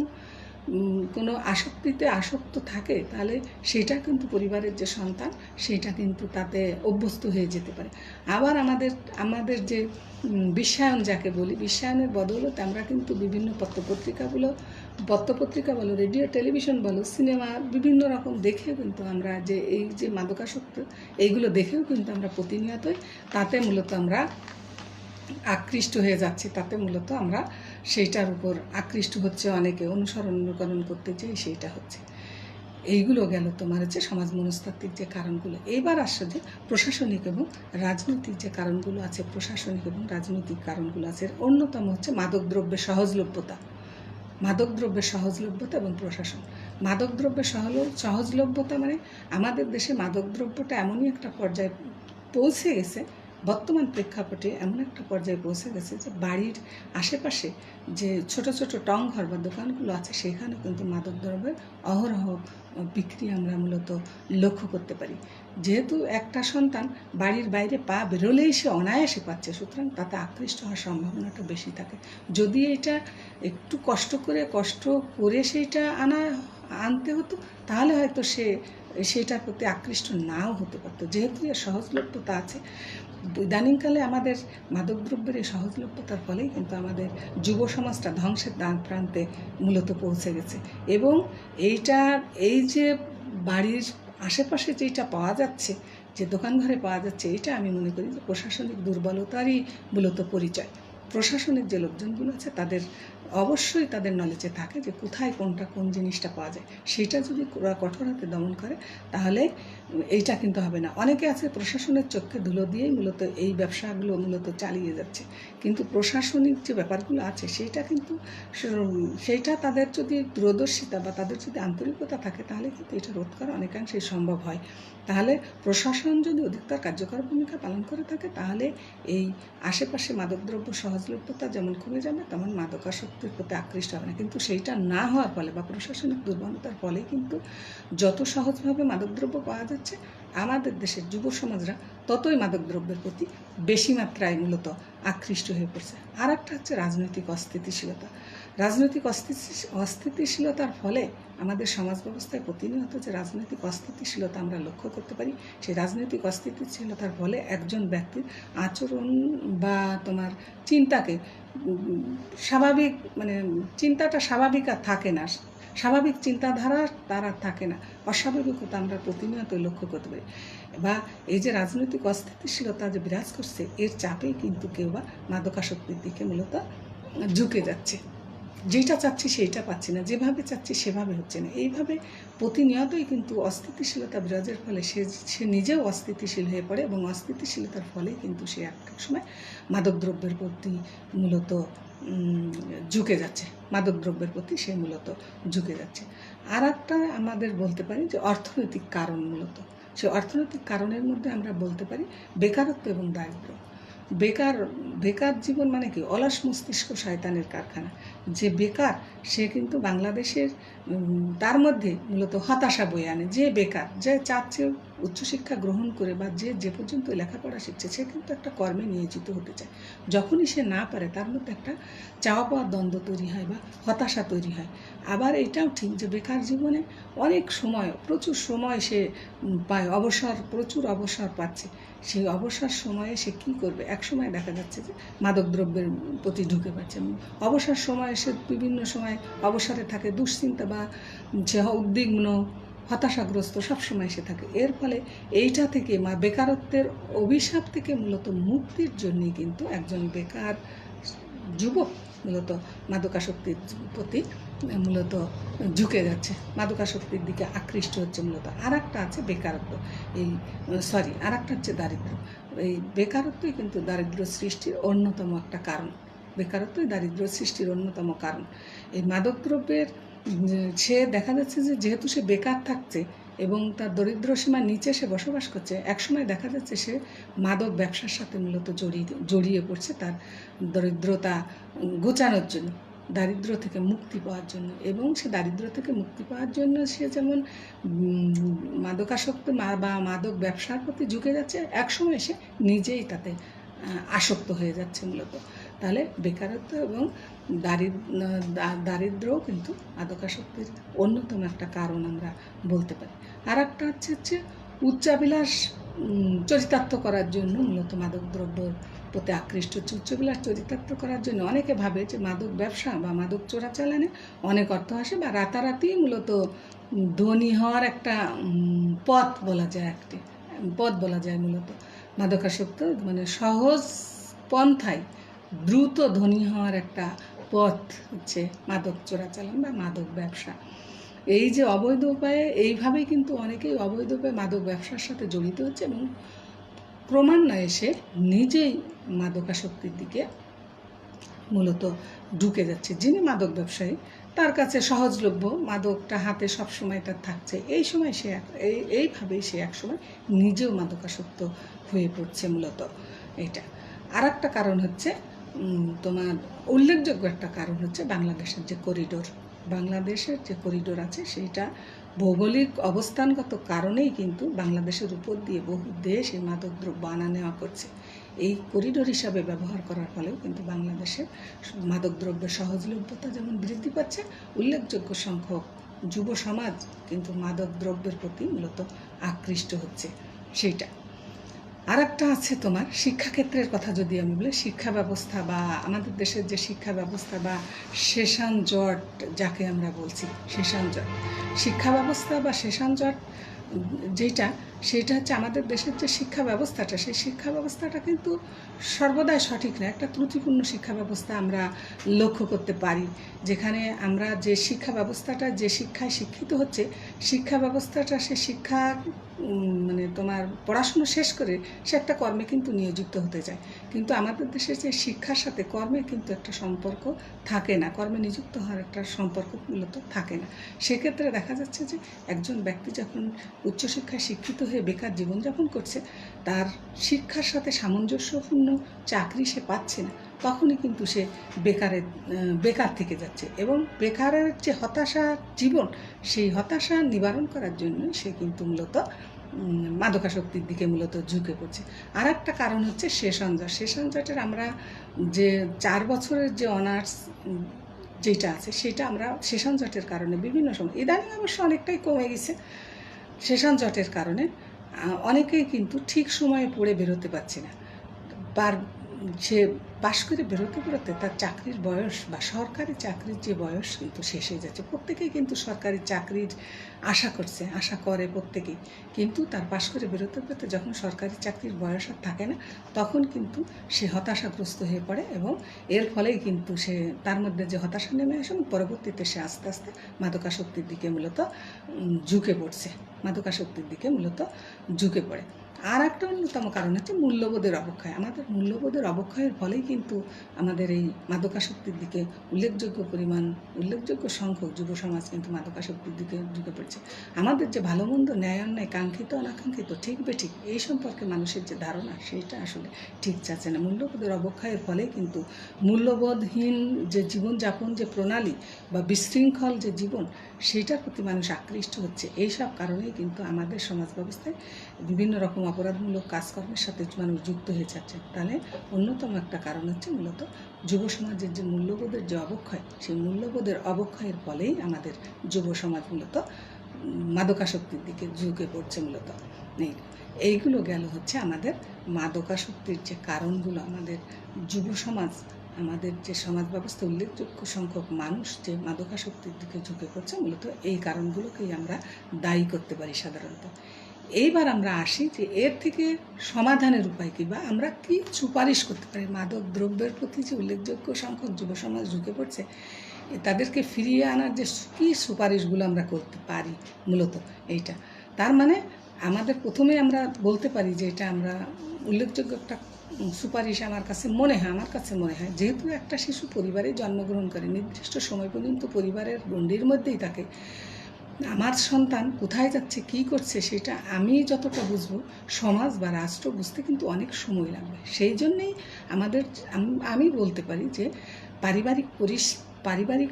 কোনো আসক্তিতে আসক্ত থাকে, তাহলে সেটা কিন্তু পরিবারের যে সন্তান, সেটা কিন্তু তাতে অভ্যস্ত হয়ে যেতে পারে। আবার আমাদের যে বিশ্বায়ন যাকে বলি, বিশ্বায়নের বদৌলতে আমরা কিন্তু বিভিন্ন পত্রপত্রিকা বলো, রেডিও টেলিভিশন বলো, সিনেমা বিভিন্ন রকম দেখেও কিন্তু আমরা যে এই যে মাদকাসক্ত, এইগুলো দেখেও কিন্তু আমরা প্রতিনিয়তই তাতে মূলত আমরা আকৃষ্ট হয়ে যাচ্ছি, তাতে মূলত আমরা সেইটার উপর আকৃষ্ট হচ্ছে, অনেকে অনুকরণ করতে চাই, সেইটা হচ্ছে। এইগুলো গেল তোমার হচ্ছে সমাজ মনস্তাত্ত্বিক যে কারণগুলো। এইবার আসছে যে প্রশাসনিক এবং রাজনৈতিক যে কারণগুলো আছে, প্রশাসনিক এবং রাজনৈতিক কারণগুলো আছে। অন্যতম হচ্ছে মাদকদ্রব্যের সহজলভ্যতা এবং প্রশাসন। মাদকদ্রব্যের সহজলভ্যতা মানে আমাদের দেশে মাদকদ্রব্যটা এমনই একটা পর্যায়ে পৌঁছে গেছে, বর্তমান প্রেক্ষাপটে এমন একটা পর্যায়ে পৌঁছে গেছে যে বাড়ির আশেপাশে যে ছোট ছোট টংঘর বা দোকানগুলো আছে, সেখানে কিন্তু মাদকদ্রব্যের অহরহ বিক্রি আমরা মূলত লক্ষ্য করতে পারি। যেহেতু একটা সন্তান বাড়ির বাইরে পা বেরোলেই সে অনায়াসে পাচ্ছে, সুতরাং তাতে আকৃষ্ট হওয়ার সম্ভাবনাটা বেশি থাকে। যদি এটা একটু কষ্ট করে সেইটা আনতে হতো, তাহলে হয়তো সেটার প্রতি আকৃষ্ট নাও হতে পারতো। যেহেতু এর সহজলভ্যতা আছে, ইদানিংকালে আমাদের মাদকদ্রব্যের এই সহজলভ্যতার ফলেই কিন্তু আমাদের যুব সমাজটা ধ্বংসের প্রান্তে মূলত পৌঁছে গেছে। এবং এই যে বাড়ির আশেপাশে যেটা পাওয়া যাচ্ছে, যে দোকানঘরে পাওয়া যাচ্ছে, এটা আমি মনে করি যে প্রশাসনিক দুর্বলতারই মূলত পরিচয়। প্রশাসনিক যে লোকজনগুলো আছে, তাদের অবশ্যই তাদের নলেজে থাকে যে কোথায় কোন জিনিসটা পাওয়া যায়। সেটা যদি ওরা কঠোর হাতে দমন করে, তাহলে এইটা কিন্তু হবে না। অনেকে আছে প্রশাসনের চোখে ধুলো দিয়েই মূলত এই ব্যবসাগুলো মূলত চালিয়ে যাচ্ছে, কিন্তু প্রশাসনিক যে ব্যাপারগুলো আছে সেইটা তাদের যদি দূরদর্শিতা বা তাদের যদি আন্তরিকতা থাকে, তাহলে কিন্তু এটা রোধ করা অনেকাংশেই সম্ভব হয়। তাহলে প্রশাসন যদি অধিকতর কার্যকর ভূমিকা পালন করে থাকে, তাহলে এই আশেপাশে মাদকদ্রব্য সহজলভ্যতা যেমন কমে যাবে, তেমন মাদকাসক্তির প্রতি আকৃষ্ট হবে না। কিন্তু সেইটা না হওয়ার ফলে বা প্রশাসনিক দুর্বলতার ফলে কিন্তু যত সহজভাবে মাদকদ্রব্য পাওয়া যাচ্ছে, আমাদের দেশের যুব সমাজরা ততই মাদকদ্রব্যের প্রতি বেশি মাত্রায় মূলত আকৃষ্ট হয়ে পড়ছে। আর একটা হচ্ছে রাজনৈতিক অস্থিতিশীলতা। রাজনৈতিক অস্থিতিশীলতার ফলে আমাদের সমাজ ব্যবস্থায় প্রতিনিয়ত যে রাজনৈতিক অস্থিতিশীলতা আমরা লক্ষ্য করতে পারি, সেই রাজনৈতিক অস্থিতিশীলতার ফলে একজন ব্যক্তির আচরণ বা তোমার চিন্তাকে স্বাভাবিক, মানে চিন্তাটা স্বাভাবিক আর থাকে না, স্বাভাবিক চিন্তাধারা তার আর থাকে না, অস্বাভাবিকতা আমরা প্রতিনিয়ত লক্ষ্য করতে পারি। বা এই যে রাজনৈতিক অস্থিতিশীলতা যে বিরাজ করছে, এর চাপেই কিন্তু কেউ বা মাদকাসক্তির দিকে মূলত ঝুঁকে যাচ্ছে। যেটা চাচ্ছি সেইটা পাচ্ছি না, যেভাবে চাচ্ছি সেভাবে হচ্ছে না। এইভাবে প্রতিনিয়তই কিন্তু অস্থিতিশীলতা বিরাজের ফলে সে নিজেও অস্থিতিশীল হয়ে পড়ে, এবং অস্থিতিশীলতার ফলে কিন্তু সে একটা সময় মাদকদ্রব্যের প্রতি মূলত মাদকদ্রব্যের প্রতি সে মূলত ঝুঁকে যাচ্ছে। আর একটা আমাদের বলতে পারি যে অর্থনৈতিক কারণ, মূলত সেই অর্থনৈতিক কারণের মধ্যে আমরা বলতে পারি বেকারত্ব এবং দারিদ্র্য। বেকার বেকার জীবন মানে কি? অলস মস্তিষ্ক শয়তানের কারখানা। যে বেকার সে কিন্তু বাংলাদেশের তার মধ্যে মূলত হতাশা বয়ে আনে। যে বেকার, যে চাচ্ছে উচ্চশিক্ষা গ্রহণ করে বা যে পর্যন্ত লেখাপড়া শিখছে, সে কিন্তু একটা কর্মে নিয়োজিত হতে চায়। যখনই সে না পারে, তার মধ্যে একটা চাওয়া পাওয়ার দ্বন্দ্ব তৈরি হয় বা হতাশা তৈরি হয়। আবার এটাও ঠিক যে বেকার জীবনে অনেক সময়, প্রচুর সময় সে পায়, প্রচুর অবসর পাচ্ছে। সেই অবসর সময়ে সে কী করবে? এক সময় দেখা যাচ্ছে যে মাদকদ্রব্যের প্রতি ঢুকে পড়ছে। অবসর সময়ে সে বিভিন্ন সময় অবসরে থাকে, দুশ্চিন্তা বা যে উদ্বিগ্ন, হতাশাগ্রস্ত সবসময় সে থাকে। এর ফলে এইটা থেকে বেকারত্বের অভিশাপ থেকে মূলত মুক্তির জন্যই কিন্তু একজন বেকার যুবক মূলত মাদকাসক্তির প্রতি মূলত ঝুঁকে যাচ্ছে, মাদকাসক্তির দিকে আকৃষ্ট হচ্ছে মূলত। আর একটা আছে বেকারত্ব, আর একটা হচ্ছে দারিদ্র্য। এই বেকারত্বই কিন্তু দারিদ্র্য সৃষ্টির অন্যতম একটা কারণ। বেকারত্বই দারিদ্র্য সৃষ্টির অন্যতম কারণ। এই মাদকদ্রব্যের সে দেখা যাচ্ছে যে যেহেতু সে বেকার থাকছে এবং তার দরিদ্র সীমার নিচে সে বসবাস করছে, একসময় দেখা যাচ্ছে সে মাদক ব্যবসার সাথে মূলত জড়িয়ে পড়ছে তার দরিদ্রতা ঘোচানোর জন্য, দারিদ্র্য থেকে মুক্তি পাওয়ার জন্য। এবং সে দারিদ্র্য থেকে মুক্তি পাওয়ার জন্য সে যেমন মাদকাসক্ত বা মাদক ব্যবসার প্রতি ঝুঁকে যাচ্ছে, একসময় সে নিজেই তাতে আসক্ত হয়ে যাচ্ছে মূলত। তাহলে বেকারত্ব এবং দারিদ্র্যও কিন্তু মাদকাসক্তির অন্যতম একটা কারণ আমরা বলতে পারি। আর একটা হচ্ছে উচ্চাবিলাস চরিতার্থ করার জন্য মূলত মাদকদ্রব্যর প্রতি আকৃষ্ট হচ্ছে। উচ্চবিলাস চরিতার্থ করার জন্য অনেকে ভাবে যে মাদক ব্যবসা বা মাদক চোরাচালানে অনেক অর্থ আসে বা রাতারাতি মূলত ধনী হওয়ার একটা পথ বলা যায় মূলত। মাদকাসক্ত মানে সহজ পন্থায় দ্রুত ধনী হওয়ার একটা পথ হচ্ছে মাদক চোরাচালান বা মাদক ব্যবসা। এই যে অবৈধ উপায়ে, এইভাবেই কিন্তু অনেকেই অবৈধ উপায়ে মাদক ব্যবসার সাথে জড়িত হচ্ছে এবং ক্রমান্বয়ে সে নিজেই মাদকাসক্তির দিকে মূলত ঢুকে যাচ্ছে। যিনি মাদক ব্যবসায়ী, তার কাছে সহজলভ্য মাদকটা হাতে সবসময় তার থাকছে, এইভাবেই সে একসময় নিজেও মাদকাসক্ত হয়ে পড়ছে মূলত। এটা আর একটা কারণ হচ্ছে তোমার উল্লেখযোগ্য একটা কারণ হচ্ছে বাংলাদেশের যে করিডোর আছে, সেইটা ভৌগোলিক অবস্থানগত কারণেই কিন্তু বাংলাদেশের উপর দিয়ে বহু দেশ এই মাদকদ্রব্য আনা নেওয়া করছে। এই করিডোর হিসাবে ব্যবহার করার ফলেও কিন্তু বাংলাদেশের মাদকদ্রব্যের সহজলভ্যতা যেমন বৃদ্ধি পাচ্ছে, উল্লেখযোগ্য সংখ্যক যুব সমাজ কিন্তু মাদকদ্রব্যের প্রতি মূলত আকৃষ্ট হচ্ছে। সেইটা আর একটা আছে তোমার শিক্ষাক্ষেত্রের কথা যদি আমি বলি, শিক্ষা ব্যবস্থা বা আমাদের দেশের যে শিক্ষা ব্যবস্থা বা সেশন জট যাকে আমরা বলছি, শিক্ষা ব্যবস্থা বা সেশন জট সেটা হচ্ছে আমাদের দেশের যে শিক্ষা ব্যবস্থাটা, সেই শিক্ষা ব্যবস্থাটা কিন্তু সর্বদাই সঠিক না। একটা ত্রুটিপূর্ণ শিক্ষা ব্যবস্থা আমরা লক্ষ্য করতে পারি, যেখানে আমরা যে শিক্ষা ব্যবস্থাটা যে শিক্ষায় শিক্ষিত হচ্ছে, শিক্ষা ব্যবস্থাটা সে শিক্ষা মানে তোমার পড়াশুনো শেষ করে সে একটা কর্মে কিন্তু নিয়োজিত হতে চায়, কিন্তু আমাদের দেশের যে শিক্ষার সাথে কর্মের কিন্তু একটা সম্পর্ক থাকে না, কর্মে নিযুক্ত হওয়ার একটা সম্পর্ক মূলত থাকে না। সেক্ষেত্রে দেখা যাচ্ছে যে একজন ব্যক্তি যখন উচ্চশিক্ষায় শিক্ষিত হয়ে বেকার জীবনযাপন করছে, তার শিক্ষার সাথে সামঞ্জস্যপূর্ণ চাকরি সে পাচ্ছে না, তখনই কিন্তু সে বেকার থেকে যাচ্ছে এবং বেকারের যে হতাশা জীবন, সেই হতাশা নিবারণ করার জন্য সে কিন্তু মূলত মাদকাসক্তির দিকে মূলত ঝুঁকে পড়ছে। আর একটা কারণ হচ্ছে সেশন জটের আমরা যে 4 বছরের যে অনার্স যেটা আছে, সেটা আমরা সেশন জটের কারণে বিভিন্ন সময়, ইদানিং অবশ্য অনেকটাই কমে গেছে, সেশন জটের কারণে অনেকেই কিন্তু ঠিক সময়ে পড়ে বেরোতে পারছে না। সে পাশ করে বেরোতে তার চাকরির বয়স বা সরকারি চাকরির যে বয়স কিন্তু শেষ হয়ে যাচ্ছে। প্রত্যেকেই কিন্তু সরকারি চাকরির আশা করে প্রত্যেকেই, কিন্তু তার পাশ করে বেরোতে যখন সরকারি চাকরির বয়স আর থাকে না, তখন কিন্তু সে হতাশাগ্রস্ত হয়ে পড়ে এবং এর ফলেই কিন্তু সে তার মধ্যে যে হতাশা নেমে আসে এবং পরবর্তীতে সে আস্তে আস্তে মাদকাসক্তির দিকে মূলত ঝুঁকে পড়ে। আর একটা অন্যতম কারণ হচ্ছে মূল্যবোধের অবক্ষয়। আমাদের মূল্যবোধের অবক্ষয়ের ফলেই কিন্তু আমাদের এই মাদকাসক্তির দিকে উল্লেখযোগ্য সংখ্যক যুব সমাজ কিন্তু মাদকাসক্তির দিকে ঝুঁকে পড়ছে। আমাদের যে ভালো মন্দ, ন্যায় অন্যায়, কাঙ্ক্ষিত অনাকাঙ্ক্ষিত, ঠিক বেঠিক, এই সম্পর্কে মানুষের যে ধারণা সেটা আসলে ঠিক চাচ্ছে না। মূল্যবোধের অবক্ষয়ের ফলে কিন্তু মূল্যবোধহীন যে জীবনযাপন, যে প্রণালী বা বিশৃঙ্খল যে জীবন, সেইটার প্রতি মানুষ আকৃষ্ট হচ্ছে। এইসব কারণেই কিন্তু আমাদের সমাজ ব্যবস্থায় বিভিন্ন রকম অপরাধমূলক কাজকর্মের সাথে মানুষ যুক্ত হয়ে যাচ্ছে। তাহলে অন্যতম একটা কারণ হচ্ছে মূলত যুব সমাজের যে মূল্যবোধের যে অবক্ষয়, সেই মূল্যবোধের অবক্ষয়ের ফলেই আমাদের যুব সমাজ মূলত মাদকাসক্তির দিকে ঝুঁকে পড়ছে। মূলত এইগুলো গেল হচ্ছে আমাদের মাদকাসক্তির যে কারণগুলো। আমাদের যুব সমাজ, আমাদের যে সমাজ ব্যবস্থা উল্লেখযোগ্য সংখ্যক মানুষ যে মাদকাসক্তির দিকে ঝুঁকে পড়ছে, মূলত এই কারণগুলোকেই আমরা দায়ী করতে পারি সাধারণত। এইবার আমরা আসি যে এর থেকে সমাধানের উপায় কী, বা আমরা কি সুপারিশ করতে পারি। মাদক দ্রব্যের প্রতি যে উল্লেখযোগ্য সংখ্যক যুব সমাজ ঝুঁকে পড়ছে, তাদেরকে ফিরিয়ে আনার যে কী সুপারিশগুলো আমরা করতে পারি, মূলত এইটা। তার মানে আমাদের প্রথমে আমরা বলতে পারি যে এটা আমরা উল্লেখযোগ্য একটা সুপারিশ আমার কাছে মনে হয়, যেহেতু একটা শিশু পরিবারে জন্মগ্রহণ করে, নির্দিষ্ট সময় পর্যন্ত পরিবারের গণ্ডির মধ্যেই থাকে। আমার সন্তান কোথায় যাচ্ছে, কী করছে, সেটা আমি যতটা বুঝবো, সমাজ বা রাষ্ট্র বুঝতে কিন্তু অনেক সময় লাগবে। সেই জন্যেই আমি বলতে পারি যে পারিবারিক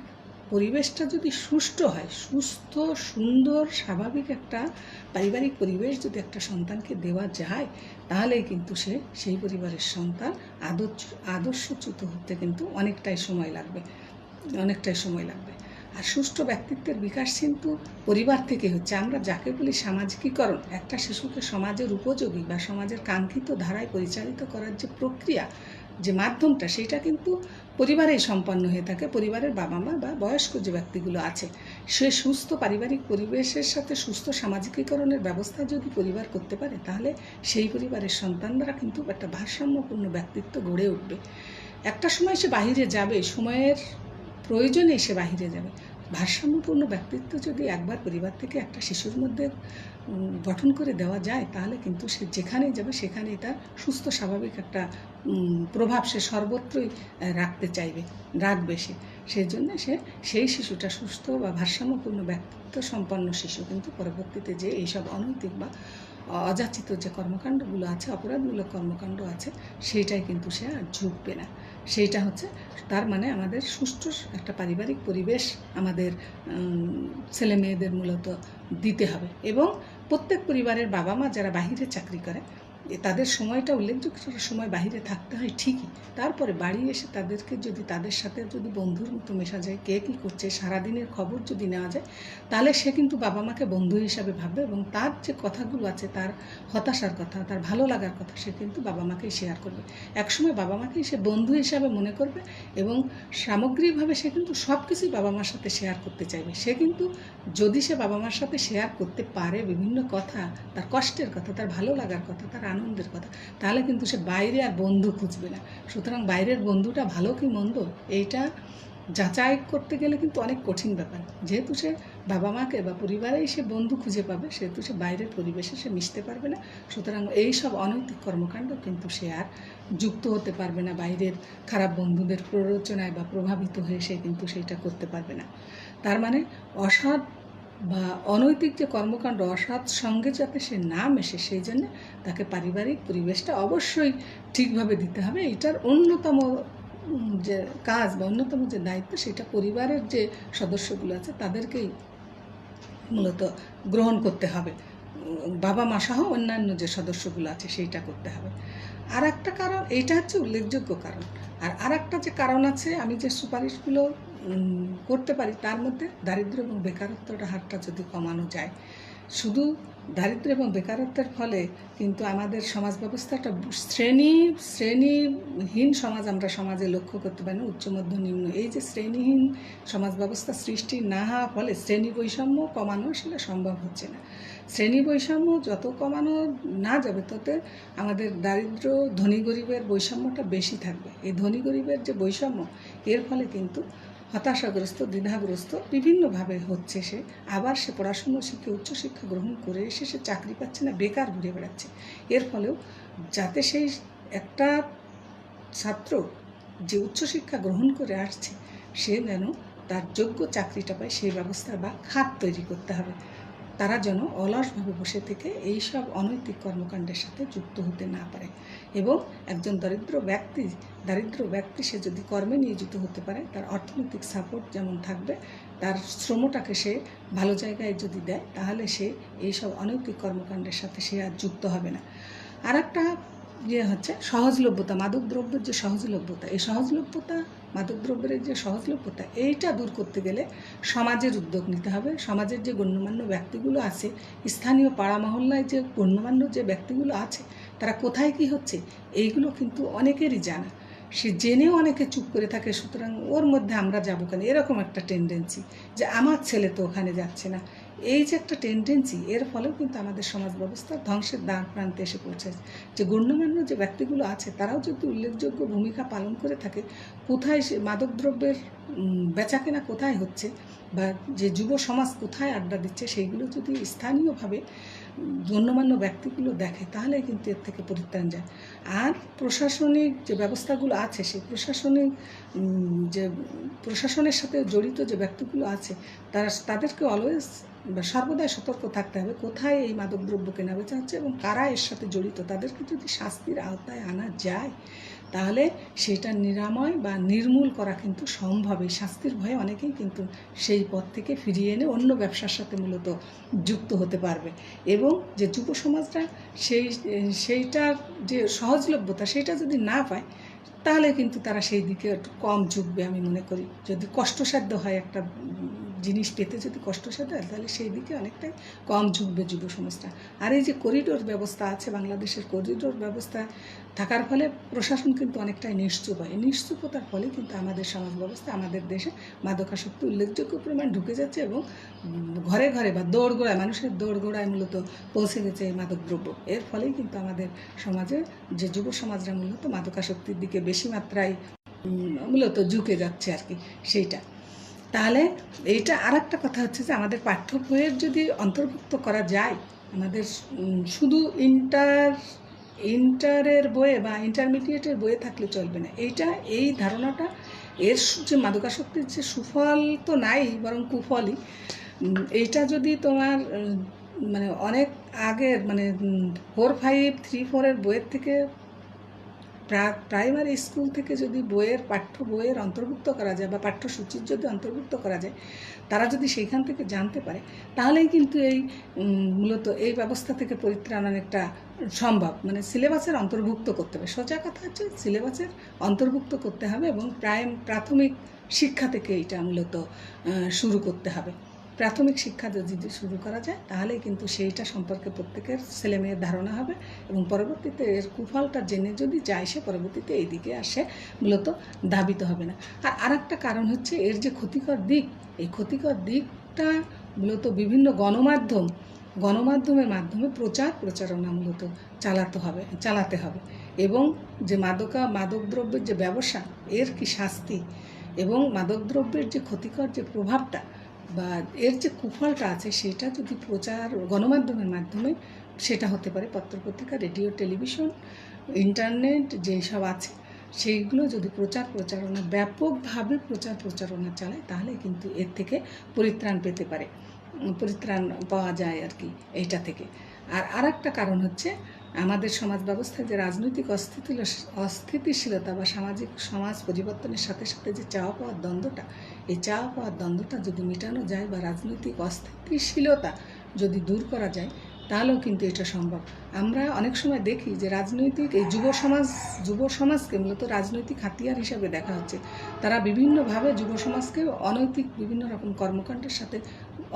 পরিবেশটা যদি সুষ্ঠু হয়, সুস্থ, সুন্দর, স্বাভাবিক একটা পারিবারিক পরিবেশ যদি একটা সন্তানকে দেওয়া যায়, তাহলেই কিন্তু সেই পরিবারের সন্তান আদর্শচ্যুত হতে কিন্তু অনেকটাই সময় লাগবে। আর সুষ্ঠু ব্যক্তিত্বের বিকাশ কিন্তু পরিবার থেকে হচ্ছে। আমরা যাকে বলি সামাজিকীকরণ, একটা শিশুকে সমাজের উপযোগী বা সমাজের কাঙ্ক্ষিত ধারায় পরিচালিত করার যে প্রক্রিয়া, যে মাধ্যমটা, সেটা কিন্তু পরিবারেই সম্পন্ন হয়ে থাকে। পরিবারের বাবা মা বা বয়স্ক যে ব্যক্তিগুলো আছে, সে সুস্থ পারিবারিক পরিবেশের সাথে সুস্থ সামাজিকীকরণের ব্যবস্থা যদি পরিবার করতে পারে, তাহলে সেই পরিবারের সন্তানরা কিন্তু একটা ভারসাম্যপূর্ণ ব্যক্তিত্ব গড়ে উঠবে। একটা সময় সে বাহিরে যাবে, সময়ের প্রয়োজনে সে বাহিরে যাবে। ভারসাম্যপূর্ণ ব্যক্তিত্ব যদি একবার পরিবার থেকে একটা শিশুর মধ্যে গঠন করে দেওয়া যায়, তাহলে কিন্তু সে যেখানেই যাবে সেখানেই তার সুস্থ স্বাভাবিক একটা প্রভাব সে সর্বত্রই রাখবে সেই জন্য সেই শিশুটা সুস্থ বা ভারসাম্যপূর্ণ ব্যক্তিত্ব সম্পন্ন শিশু কিন্তু পরবর্তীতে যে এইসব অনৈতিক বা অযাচিত যে কর্মকাণ্ডগুলো আছে, অপরাধমূলক কর্মকাণ্ড আছে, সেইটাই কিন্তু সে আর ঝুঁকবে না। সেইটা হচ্ছে, তার মানে আমাদের সুষ্ঠু একটা পারিবারিক পরিবেশ আমাদের ছেলে মেয়েদের মূলত দিতে হবে। এবং প্রত্যেক পরিবারের বাবা মা যারা বাহিরে চাকরি করে, তাদের সময়টা উল্লেখযোগ্য সময় বাহিরে থাকতে হয় ঠিকই, তারপরে বাড়ি এসে তাদের সাথে যদি বন্ধুর মতো মেশা যায়, কে কী করছে, সারাদিনের খবর যদি নেওয়া যায়, তাহলে সে কিন্তু বাবা মাকে বন্ধু হিসাবে ভাববে এবং তার যে কথাগুলো আছে, তার হতাশার কথা, তার ভালো লাগার কথা, সে কিন্তু বাবা মাকেই শেয়ার করবে। একসময় বাবা মাকেই সে বন্ধু হিসাবে মনে করবে এবং সামগ্রিকভাবে সে কিন্তু সব কিছুই বাবা মার সাথে শেয়ার করতে চাইবে। সে কিন্তু যদি সে বাবা মার সাথে শেয়ার করতে পারে বিভিন্ন কথা, তার কষ্টের কথা, তার ভালো লাগার কথা, তার আনন্দের কথা, তাহলে কিন্তু সে বাইরে আর বন্ধু খুঁজবে না। সুতরাং বাইরের বন্ধুটা ভালো কি মন্দ, এইটা যাচাই করতে গেলে কিন্তু অনেক কঠিন ব্যাপার। যেহেতু সে বাবা মাকে বা পরিবারেই সে বন্ধু খুঁজে পাবে, সেহেতু সে বাইরের পরিবেশে সে মিশতে পারবে না। সুতরাং এই সব অনৈতিক কর্মকাণ্ড কিন্তু সে আর যুক্ত হতে পারবে না। বাইরের খারাপ বন্ধুদের প্ররোচনায় বা প্রভাবিত হয়ে সে কিন্তু সেইটা করতে পারবে না। তার মানে অসৎ বা অনৈতিক যে কর্মকাণ্ড, অসৎ সঙ্গে যাতে সে না মেশে, সেই জন্য তাকে পারিবারিক পরিবেশটা অবশ্যই ঠিকভাবে দিতে হবে। এটার অন্যতম যে কাজ বা অন্যতম যে দায়িত্ব, সেটা পরিবারের যে সদস্যগুলো আছে তাদেরকেই মূলত গ্রহণ করতে হবে। বাবা মা সহ অন্যান্য যে সদস্যগুলো আছে সেইটা করতে হবে। আর একটা কারণ, এইটা হচ্ছে উল্লেখযোগ্য কারণ। আর একটা যে কারণ আছে, আমি যে সুপারিশগুলো করতে পারি, তার মধ্যে দারিদ্র্য এবং বেকারত্বটা হারটা যদি কমানো যায়। শুধু দারিদ্র্য এবং বেকারত্বের ফলে কিন্তু আমাদের সমাজ ব্যবস্থাটা শ্রেণীহীন সমাজ আমরা সমাজে লক্ষ্য করতে পারি না। উচ্চ মধ্য নিম্ন, এই যে শ্রেণীহীন সমাজ ব্যবস্থা সৃষ্টি না হওয়ার ফলে শ্রেণী বৈষম্য কমানো আসলে সম্ভব হচ্ছে না। শ্রেণী বৈষম্য যত কমানো না যাবে, তত আমাদের দারিদ্র্য ধনী গরিবের বৈষম্যটা বেশি থাকবে। এই ধনী গরিবের যে বৈষম্য, এর ফলে কিন্তু হতাশাগ্রস্ত, দ্বিধাগ্রস্ত বিভিন্নভাবে হচ্ছে। সে আবার সে পড়াশুনো শিখে উচ্চশিক্ষা গ্রহণ করে এসে সে চাকরি পাচ্ছে না, বেকার ঘুরে বেড়াচ্ছে। এর ফলেও যাতে সেই একটা ছাত্র যে উচ্চশিক্ষা গ্রহণ করে আসছে সে যেন তার যোগ্য চাকরিটা পায়, সেই ব্যবস্থা বা খাত তৈরি করতে হবে। তারা যেন অলসভাবে বসে থেকে এইসব অনৈতিক কর্মকাণ্ডের সাথে যুক্ত হতে না পারে। এবং একজন দারিদ্র ব্যক্তি সে যদি কর্মে নিয়োজিত হতে পারে, তার অর্থনৈতিক সাপোর্ট যেমন থাকবে, তার শ্রমটাকে সে ভালো জায়গায় যদি দেয়, তাহলে সে এইসব অনৈতিক কর্মকাণ্ডের সাথে সে আর যুক্ত হবে না। আর একটা হচ্ছে সহজলভ্যতা, মাদকদ্রব্যের যে সহজলভ্যতা, এই সহজলভ্যতা, মাদকদ্রব্যের যে সহজলভ্যতা, এইটা দূর করতে গেলে সমাজের উদ্যোগ নিতে হবে। সমাজের যে গণ্যমান্য ব্যক্তিগুলো আছে, স্থানীয় পাড়া মহল্লায় যে গণ্যমান্য যে ব্যক্তিগুলো আছে, তারা কোথায় কি হচ্ছে এইগুলো কিন্তু অনেকেরই জানা। সে জেনেও অনেকে চুপ করে থাকে, সুতরাং ওর মধ্যে আমরা যাবো কেন, এরকম একটা টেন্ডেন্সি যে আমার ছেলে তো ওখানে যাচ্ছে না, এই যে একটা টেন্ডেন্সি, এর ফলেও কিন্তু আমাদের সমাজ ব্যবস্থা ধ্বংসের দ্বার প্রান্তে এসে পৌঁছেছে। যে গণ্যমান্য যে ব্যক্তিগুলো আছে তারাও যদি উল্লেখযোগ্য ভূমিকা পালন করে থাকে, কোথায় সে মাদকদ্রব্যের বেচাকেনা কোথায় হচ্ছে, বা যে যুব সমাজ কোথায় আড্ডা দিচ্ছে, সেইগুলো যদি স্থানীয়ভাবে গণ্যমান্য ব্যক্তিগুলো দেখে, তাহলে কিন্তু এর থেকে পরিত্রাণ যায়। আর প্রশাসনিক যে ব্যবস্থাগুলো আছে, সেই প্রশাসনের সাথে জড়িত যে ব্যক্তিগুলো আছে, তাদেরকে অলওয়েজ বা সর্বদাই সতর্ক থাকতে হবে কোথায় এই মাদকদ্রব্য কেনা বেচা হচ্ছে এবং কারা এর সাথে জড়িত। তাদেরকে যদি শাস্তির আওতায় আনা যায়, তাহলে সেটা নিরাময় বা নির্মূল করা কিন্তু সম্ভব। এই শাস্তির ভয়ে অনেকেই কিন্তু সেই পথ থেকে ফিরিয়ে এনে অন্য ব্যবসার সাথে মূলত যুক্ত হতে পারবে। এবং যে যুব সমাজটা সেইটার যে সহজলভ্যতা, সেটা যদি না পায়, তাহলে কিন্তু তারা সেই দিকে একটু কম ঝুঁকবে আমি মনে করি। যদি কষ্টসাধ্য হয়, একটা জিনিস পেতে যদি কষ্টসাধ্য হয়, তাহলে সেই দিকে অনেকটাই কম ঝুঁকবে যুব সমাজটা। আর এই যে করিডোর ব্যবস্থা আছে, বাংলাদেশের করিডোর ব্যবস্থা থাকার ফলে প্রশাসন কিন্তু অনেকটাই নিশ্চুপ হয়। নিশ্চুপতার ফলে কিন্তু আমাদের সমাজ ব্যবস্থা, আমাদের দেশে মাদকাসক্তি উল্লেখযোগ্য পরিমাণ ঢুকে যাচ্ছে এবং ঘরে ঘরে বা দোরগোড়ায়, মানুষের দোরগোড়ায় মূলত পৌঁছে গেছে এই মাদকদ্রব্য। এর ফলেই কিন্তু আমাদের সমাজে যে যুব সমাজরা মূলত মাদকাসক্তির দিকে বেশি মাত্রায় মূলত ঝুঁকে যাচ্ছে আর কি, সেইটা। তাহলে এইটা আর একটা কথা হচ্ছে যে আমাদের পাঠ্য বইয়ের যদি অন্তর্ভুক্ত করা যায়, আমাদের শুধু ইন্টারের বইয়ে বা ইন্টারমিডিয়েটের বইয়ে থাকলে চলবে না। এই ধারণাটা, এর যে মাদকাসক্তির যে সুফল তো নাই, বরং কুফলই। এইটা যদি তোমার মানে অনেক আগের, মানে 4, 5, 3, 4 বইয়ের থেকে, প্রাইমারি স্কুল থেকে যদি পাঠ্য বইয়ের অন্তর্ভুক্ত করা যায় বা পাঠ্যসূচির যদি অন্তর্ভুক্ত করা যায়, তারা যদি সেইখান থেকে জানতে পারে, তাহলেই কিন্তু এই মূলত এই ব্যবস্থা থেকে পরিত্রাণ অনেকটা সম্ভব। মানে সিলেবাসের অন্তর্ভুক্ত করতে হবে, সোজা কথা হচ্ছে সিলেবাসের অন্তর্ভুক্ত করতে হবে এবং প্রাথমিক শিক্ষা থেকে এটা মূলত শুরু করতে হবে। প্রাথমিক শিক্ষা যদি শুরু করা যায়, তাহলেই কিন্তু সেইটা সম্পর্কে প্রত্যেকের ছেলেমেয়ের ধারণা হবে এবং পরবর্তীতে এর কুফলটা জেনে যদি যায়, সে পরবর্তীতে এই দিকে আসে মূলত ধাবিত হবে না। আর একটা কারণ হচ্ছে এর যে ক্ষতিকর দিক, এই ক্ষতিকর দিকটা মূলত বিভিন্ন গণমাধ্যমের মাধ্যমে প্রচারণা মূলত চালাতে হবে এবং যে মাদকদ্রব্যের যে ব্যবসা, এর কি শাস্তি এবং মাদকদ্রব্যের যে ক্ষতিকর যে প্রভাবটা বা এর যে কুফলটা আছে, সেটা যদি গণমাধ্যমের মাধ্যমে, সেটা হতে পারে পত্রপত্রিকা, রেডিও, টেলিভিশন, ইন্টারনেট যেসব আছে, সেইগুলো যদি প্রচারণা ব্যাপকভাবে প্রচারণা চালায়, তাহলে কিন্তু এর থেকে পরিত্রাণ পাওয়া যায় আর কি এইটা থেকে। আর একটা কারণ হচ্ছে আমাদের সমাজ ব্যবস্থায় যে রাজনৈতিক অস্থিতিশীলতা বা সমাজ পরিবর্তনের সাথে সাথে যে চাওয়া পাওয়ার দ্বন্দ্বটা, এই চাওয়া পাওয়ার দ্বন্দ্বটা যদি মেটানো যায় বা রাজনৈতিক অস্থিতিশীলতা যদি দূর করা যায়, তাহলেও কিন্তু এটা সম্ভব। আমরা অনেক সময় দেখি যে রাজনৈতিক এই যুব সমাজকে মূলত রাজনৈতিক হাতিয়ার হিসাবে দেখা হচ্ছে। তারা বিভিন্নভাবে যুব সমাজকে অনৈতিক বিভিন্ন রকম কর্মকাণ্ডের সাথে,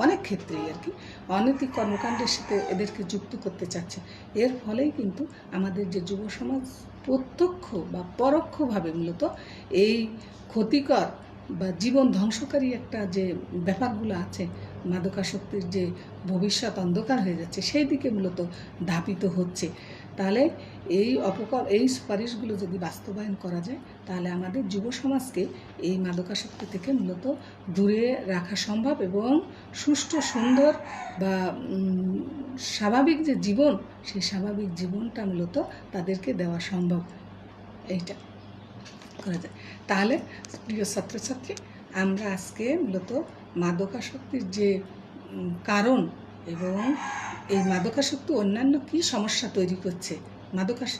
অনেক ক্ষেত্রেই আর কি, অনৈতিক কর্মকাণ্ডের সাথে এদেরকে যুক্ত করতে চাচ্ছে। এর ফলেই কিন্তু আমাদের যে যুব সমাজ প্রত্যক্ষ বা পরোক্ষভাবে মূলত এই ক্ষতিকর বা জীবন ধ্বংসকারী একটা যে ব্যাপারগুলো আছে, মাদকাসক্তির যে ভবিষ্যৎ অন্ধকার হয়ে যাচ্ছে, সেই দিকে মূলত ধাবিত হচ্ছে। তাহলে এই সুপারিশগুলো যদি বাস্তবায়ন করা যায় তাহলে আমাদের যুব সমাজকে এই মাদকাসক্তি থেকে মূলত দূরে রাখা সম্ভব এবং সুষ্ঠু সুন্দর বা স্বাভাবিক যে জীবন সেই স্বাভাবিক জীবনটা মূলত তাদেরকে দেওয়া সম্ভব, এইটা করা যায়। তাহলে প্রিয় ছাত্রছাত্রী, আমরা আজকে মূলত মাদকাসক্তির যে কারণ এবং এই মাদকাসক্তি অন্যান্য কী সমস্যা তৈরি করছে,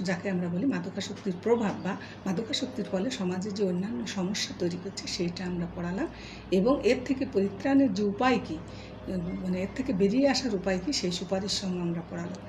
যাকে আমরা বলি মাদকাসক্তির প্রভাব বা মাদকাসক্তির ফলে সমাজে যে অন্যান্য সমস্যা তৈরি করছে সেইটা আমরা পড়ালাম এবং এর থেকে পরিত্রাণের যে উপায় কী, মানে এর থেকে বেরিয়ে আসার উপায় কী সেই সুপারিশ সমূহ আমরা পড়ালাম।